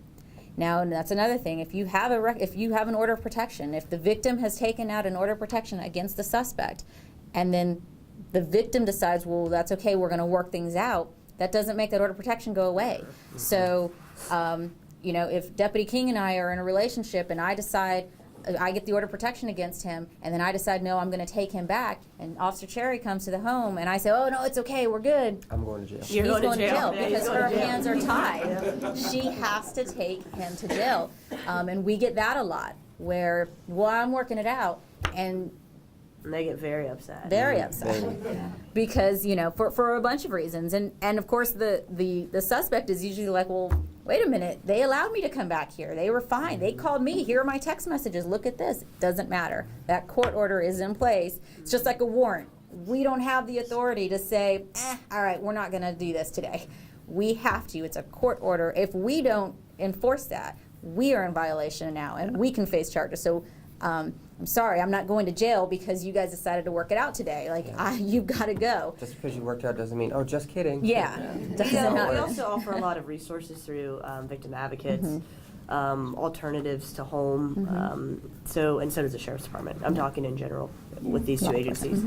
Now, and that's another thing. If you have an order of protection, if the victim has taken out an order of protection against the suspect, and then the victim decides, well, that's okay, we're going to work things out, that doesn't make that order of protection go away. So, you know, if Deputy King and I are in a relationship and I decide, I get the order of protection against him, and then I decide, no, I'm going to take him back, and Officer Cherry comes to the home, and I say, oh, no, it's okay, we're good. I'm going to jail. You're He's going to jail. Yeah, he's because going her to jail. hands are tied. She has to take him to jail. And we get that a lot, where, well, I'm working it out, and And they get very upset. very upset. Because, you know, for a bunch of reasons. And of course, the suspect is usually like, well, wait a minute, they allowed me to come back here. They were fine. They called me. Here are my text messages. Look at this. Doesn't matter. That court order is in place. It's just like a warrant. We don't have the authority to say, all right, we're not going to do this today. We have to. It's a court order. If we don't enforce that, we are in violation now, and we can face charges. So I'm sorry, I'm not going to jail because you guys decided to work it out today. Like, you've got to go. Just because you worked out doesn't mean, oh, just kidding. Yeah. Doesn't We happen. also offer a lot of resources through victim advocates, alternatives to home. And so does the Sheriff's Department. I'm talking in general with these two agencies.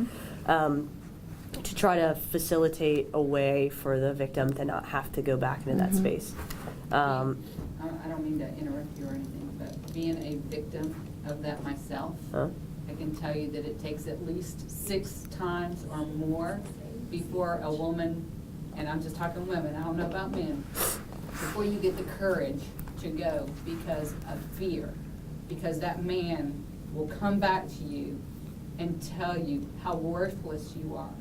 To try to facilitate a way for the victim to not have to go back into that space. I don't mean to interrupt you or anything, but being a victim of that myself, I can tell you that it takes at least 6 times or more before a woman, and I'm just talking women, I don't know about men, before you get the courage to go because of fear. Because that man will come back to you and tell you how worthless you are,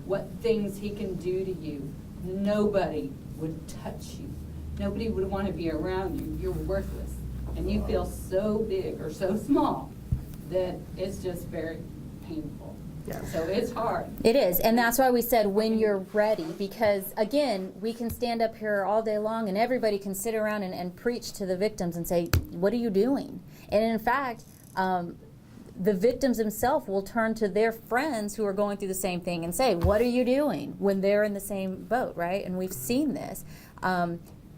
what things he can do to you. Nobody would touch you. Nobody would want to be around you. You're worthless. And you feel so big or so small that it's just very painful. Yeah. So it's hard. It is, and that's why we said when you're ready, because again, we can stand up here all day long and everybody can sit around and preach to the victims and say, what are you doing? And in fact, the victims themselves will turn to their friends who are going through the same thing and say, what are you doing, when they're in the same boat, right? And we've seen this.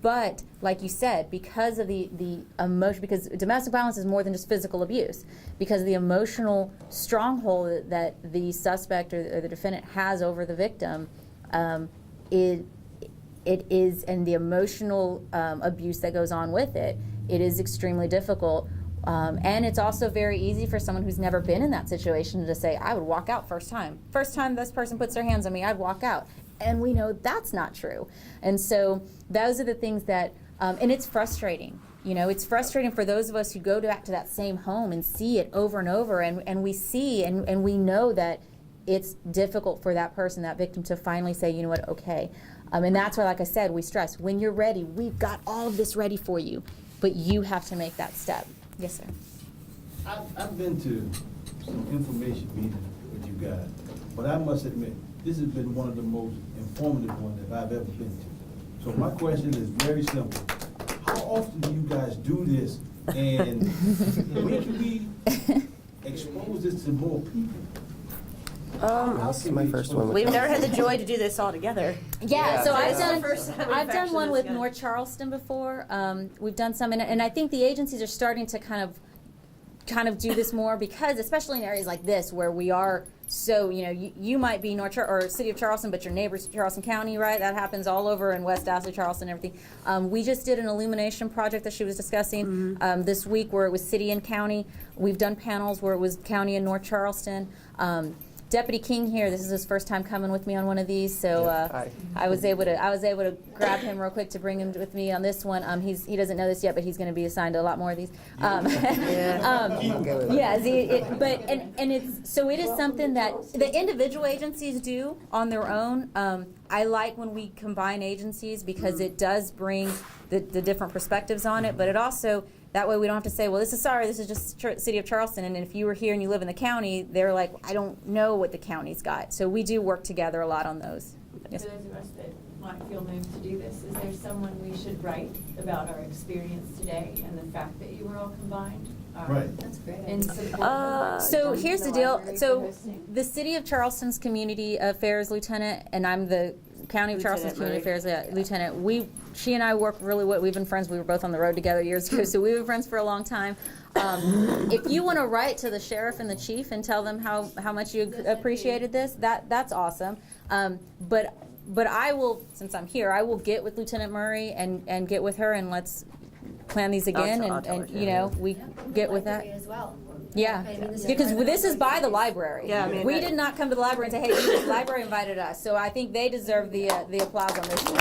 But like you said, because of the emotion, because domestic violence is more than just physical abuse, because of the emotional stronghold that the suspect or the defendant has over the victim, it is, and the emotional abuse that goes on with it, it is extremely difficult. And it's also very easy for someone who's never been in that situation to say, I would walk out first time. First time this person puts their hands on me, I'd walk out. And we know that's not true. And so those are the things that, and it's frustrating. You know, it's frustrating for those of us who go back to that same home and see it over and over, and we see and we know that it's difficult for that person, that victim, to finally say, you know what, okay. And that's why, like I said, we stress, when you're ready, we've got all of this ready for you, but you have to make that step. Yes, sir. I've been to some information meetings with you guys, but I must admit, this has been one of the most informative ones that I've ever been to. So my question is very simple. How often do you guys do this, and when can we expose this to more people? This is my first one. with We've never had the Charleston. joy to do this all together. Yeah, so Yeah. I've done First time we've I've done actually one with discussed. North Charleston before. We've done some, and I think the agencies are starting to kind of do this more, because especially in areas like this where we are so, you know, you might be or City of Charleston, but your neighbor's Charleston County, right? That happens all over in West Ashley, Charleston, and everything. We just did an illumination project that she was discussing this week, where it was city and county. We've done panels where it was county and North Charleston. Deputy King here, this is his first time coming with me on one of these, so Hi. I was able to grab him real quick to bring him with me on this one. He doesn't know this yet, but he's going to be assigned to a lot more of these. It is something that the individual agencies do on their own. I like when we combine agencies, because it does bring the different perspectives on it, but it also, that way we don't have to say, well, this is just City of Charleston, and if you were here and you live in the county, they're like, I don't know what the county's got. So we do work together a lot on those. Yes. For those of us that might feel moved to do this, is there someone we should write about our experience today and the fact that you were all combined? Right. That's great. In support of So here's the deal. library for So hosting? the City of Charleston's Community Affairs Lieutenant, and I'm the County of Charleston Lieutenant Community Murray. Affairs, Lieutenant, she and I work really well. We've been friends. We were both on the road together years ago, so we've been friends for a long time. If you want to write to the sheriff and the chief and tell them how much you appreciated this, that's awesome. But I will, since I'm here, I will get with Lieutenant Murray and get with her, and let's plan these again, I'll tell and her, you know, we get with that. Library as well. Yeah, I mean, this is because part of this is the by the library. library. Yeah, I mean, we that- did not come to the library and say, "Hey, the library invited us." So I think they deserve the applause on this one.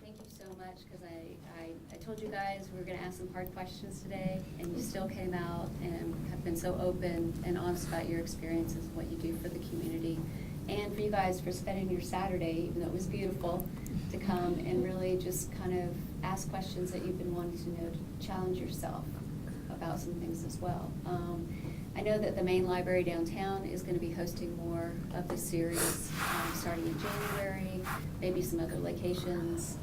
Thank you so much, because I told you guys we were gonna ask some hard questions today, and you still came out and have been so open and honest about your experiences and what you do for the community. And for you guys for spending your Saturday, even though it was beautiful, to come and really just kind of ask questions that you've been wanting to know, to challenge yourself about some things as well. I know that the main library downtown is going to be hosting more of this series starting in January, maybe some other locations.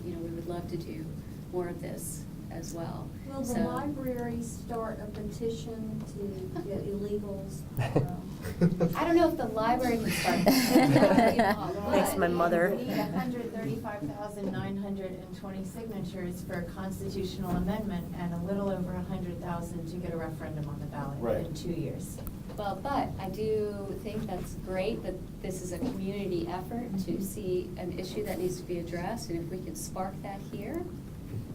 You know, we would love to do more of this as well. Will the So- library start a petition to get illegals? I don't know if the library can start. Thanks, my mother. We need 135,920 signatures for a constitutional amendment and a little over 100,000 to get a referendum on the ballot Right. in 2 years. Well, but I do think that's great that this is a community effort to see an issue that needs to be addressed, and if we can spark that here,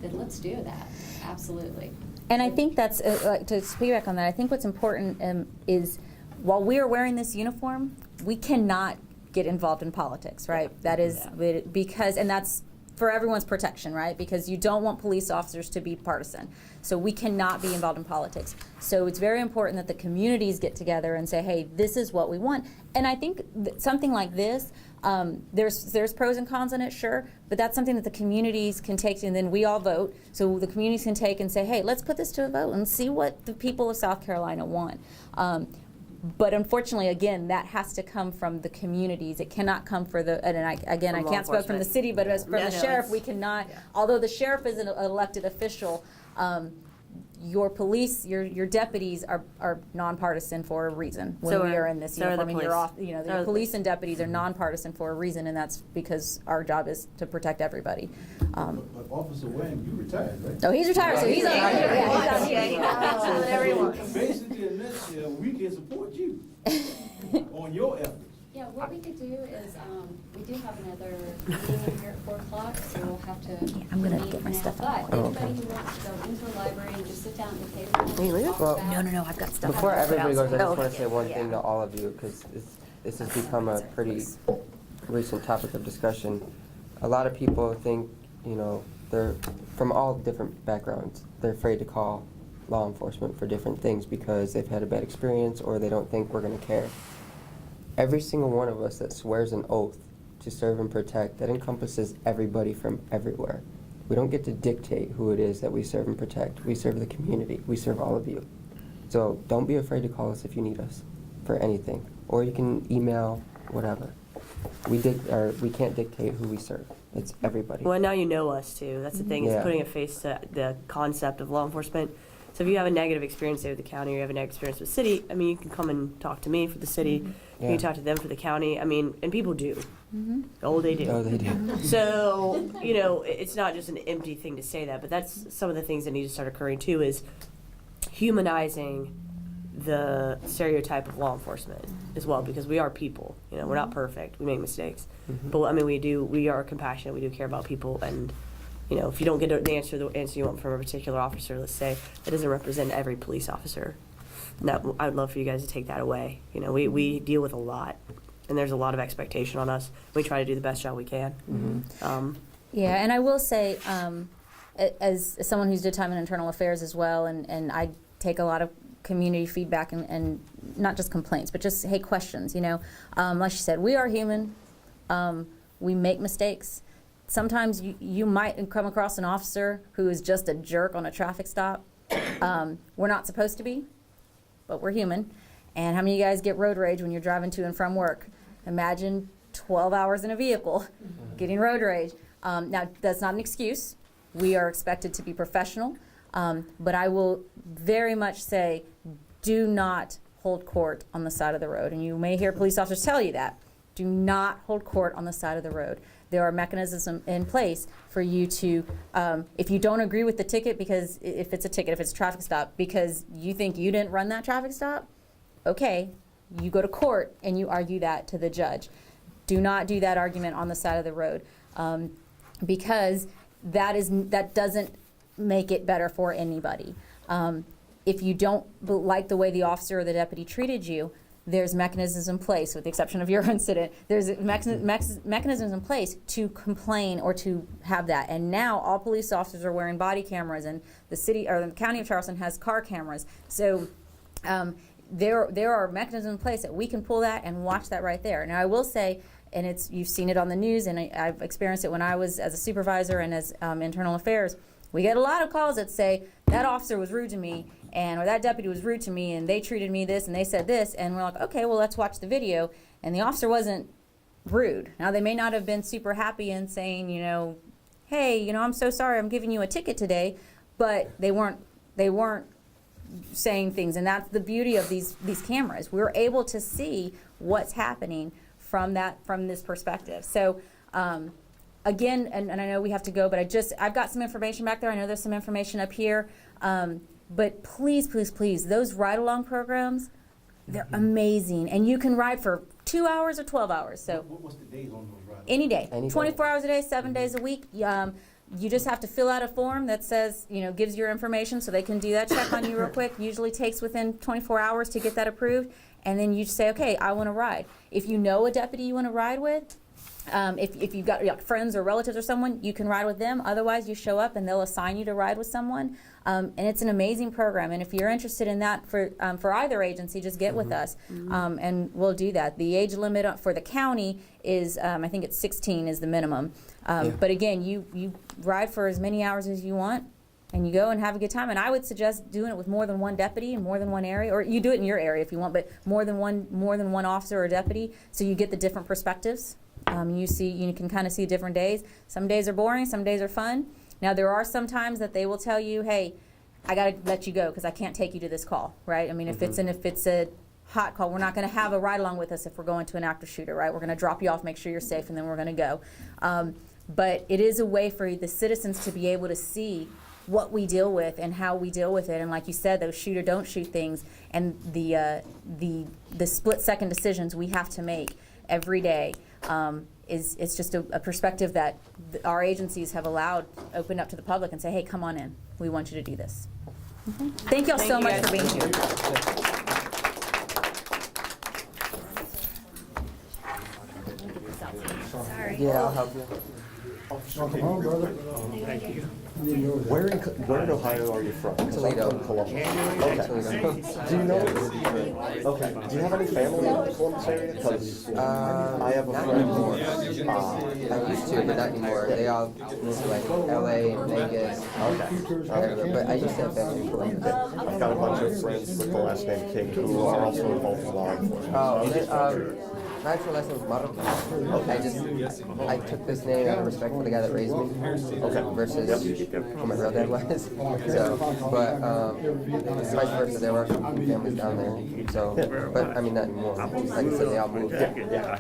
then let's do that, absolutely. And I think that's, to piggyback on that, I think what's important is while we are wearing this uniform, we cannot get involved in politics, right? That is because, and that's for everyone's protection, right? Because you don't want police officers to be partisan. So we cannot be involved in politics. So it's very important that the communities get together and say, hey, this is what we want. And I think something like this, there's pros and cons in it, sure, but that's something that the communities can take, and then we all vote. So the communities can take and say, hey, let's put this to a vote and see what the people of South Carolina want. But unfortunately, again, that has to come from the communities. It cannot come for the, and I From law can't speak from the enforcement. city, but as from No, the no, sheriff, it's- we cannot, yeah. although the sheriff is an elected official, your police, your deputies are nonpartisan for a reason when So we are- are in this so are the uniform, and you're police. off, you know, So are the the police and deputies are nonpartisan for a reason, and that's because our job is to protect everybody. But Officer Wayne, you retired, right? So he's retired, so he's on, Basically, in this, we can support you on your efforts. Yeah, what we could do is, we do have another meeting here at 4:00, so we'll have to. I'm gonna leave get my now. stuff out. But Oh, anybody okay. who wants to go into the library and just sit down at the table. Can you leave it? talk Well, about- No, I've got stuff. Before everybody goes, I Oh, just want okay. to say one thing to all of you, because this has become a pretty recent topic of discussion. A lot of people think, you know, they're from all different backgrounds. They're afraid to call law enforcement for different things because they've had a bad experience or they don't think we're going to care. Every single one of us that swears an oath to serve and protect, that encompasses everybody from everywhere. We don't get to dictate who it is that we serve and protect. We serve the community. We serve all of you. So don't be afraid to call us if you need us for anything. Or you can email, whatever. We can't dictate who we serve. It's everybody. Well, now you know us too. That's the thing, is Yeah. putting a face to the concept of law enforcement. So if you have a negative experience, say, with the county, or you have a negative experience with the city, I mean, you can come and talk to me for the city. You Yeah. can talk to them for the county. I mean, and people do. Oh, they do. Oh, they do. So, you know, it's not just an empty thing to say that, but that's some of the things that need to start occurring too, is humanizing the stereotype of law enforcement as well, because we are people. You know, we're not perfect. We make mistakes. Mhm. But I mean, we are compassionate. We do care about people, and you know, if you don't get the answer you want from a particular officer, let's say, that doesn't represent every police officer. No, I would love for you guys to take that away. You know, we deal with a lot, and there's a lot of expectation on us. We try to do the best job we can. Mhm. Yeah, and I will say, as someone who's did time in internal affairs as well, and I take a lot of community feedback and not just complaints, but just, hey, questions, you know. Like she said, we are human. We make mistakes. Sometimes you might come across an officer who is just a jerk on a traffic stop. We're not supposed to be, but we're human. And how many of you guys get road rage when you're driving to and from work? Imagine 12 hours in a vehicle getting road rage. Now, that's not an excuse. We are expected to be professional. But I will very much say, do not hold court on the side of the road. And you may hear police officers tell you that. Do not hold court on the side of the road. There are mechanisms in place for you to, if you don't agree with the ticket, because if it's a ticket, if it's a traffic stop, because you think you didn't run that traffic stop, okay, you go to court and you argue that to the judge. Do not do that argument on the side of the road, because that doesn't make it better for anybody. If you don't like the way the officer or the deputy treated you, there's mechanisms in place, with the exception of your incident, there's mechanisms in place to complain or to have that. And now all police officers are wearing body cameras, and the city or the county of Charleston has car cameras. So there are mechanisms in place that we can pull that and watch that right there. Now I will say, and you've seen it on the news, and I've experienced it when I was as a supervisor and as internal affairs. We get a lot of calls that say, that officer was rude to me, or that deputy was rude to me, and they treated me this, and they said this, and we're like, okay, well, let's watch the video. And the officer wasn't rude. Now, they may not have been super happy and saying, hey, I'm so sorry, I'm giving you a ticket today, but they weren't saying things. And that's the beauty of these cameras. We're able to see what's happening from this perspective. So, again, and I know we have to go, but I've got some information back there. I know there's some information up here. But please, please, please, those ride-along programs, they're amazing. And you can ride for 2 hours or 12 hours. So What's the days on those rides? any day, Any day. 24 hours a day, 7 days a week. You just have to fill out a form that says, gives your information, so they can do that check on you real quick. Usually takes within 24 hours to get that approved. And then you say, okay, I want to ride. If you know a deputy you want to ride with, if you've got friends or relatives or someone, you can ride with them. Otherwise, you show up and they'll assign you to ride with someone. And it's an amazing program. And if you're interested in that for either agency, just get with us, and we'll do that. The age limit for the county is, I think it's 16 is the minimum. But again, you ride for as many hours as you want, and you go and have a good time. And I would suggest doing it with more than one deputy in more than one area, or you do it in your area if you want, but more than one officer or deputy, so you get the different perspectives. You can kind of see different days. Some days are boring, some days are fun. Now, there are some times that they will tell you, hey, I got to let you go because I can't take you to this call, right? I mean, if it's a hot call, we're not going to have a ride along with us if we're going to an active shooter, right? We're going to drop you off, make sure you're safe, and then we're going to go. But it is a way for the citizens to be able to see what we deal with and how we deal with it. And like you said, those shoot or don't shoot things, and the split-second decisions we have to make every day. It's just a perspective that our agencies have opened up to the public and say, hey, come on in. We want you to do this. Thank y'all so much for being here. Sorry. Yeah, I'll help you. Come on, brother. Where in Ohio are you from? 'Cause I'm Toledo. from Columbus. Toledo. Okay. Do you know? Okay. Do you have any family in the Columbus area? Because I have a Not friend. anymore. I used to, but not anymore. They all moved to like LA, Vegas. Okay. But I used to have family in Columbus. I've got a bunch of friends with the last name King who are also involved in law enforcement. My actual last name was Marco. I took this name out of respect for the guy that raised me. Okay. Versus who my real dad was. So, but vice versa, there were some families down there. So, but I mean not anymore. Like I said, they all moved. Yeah.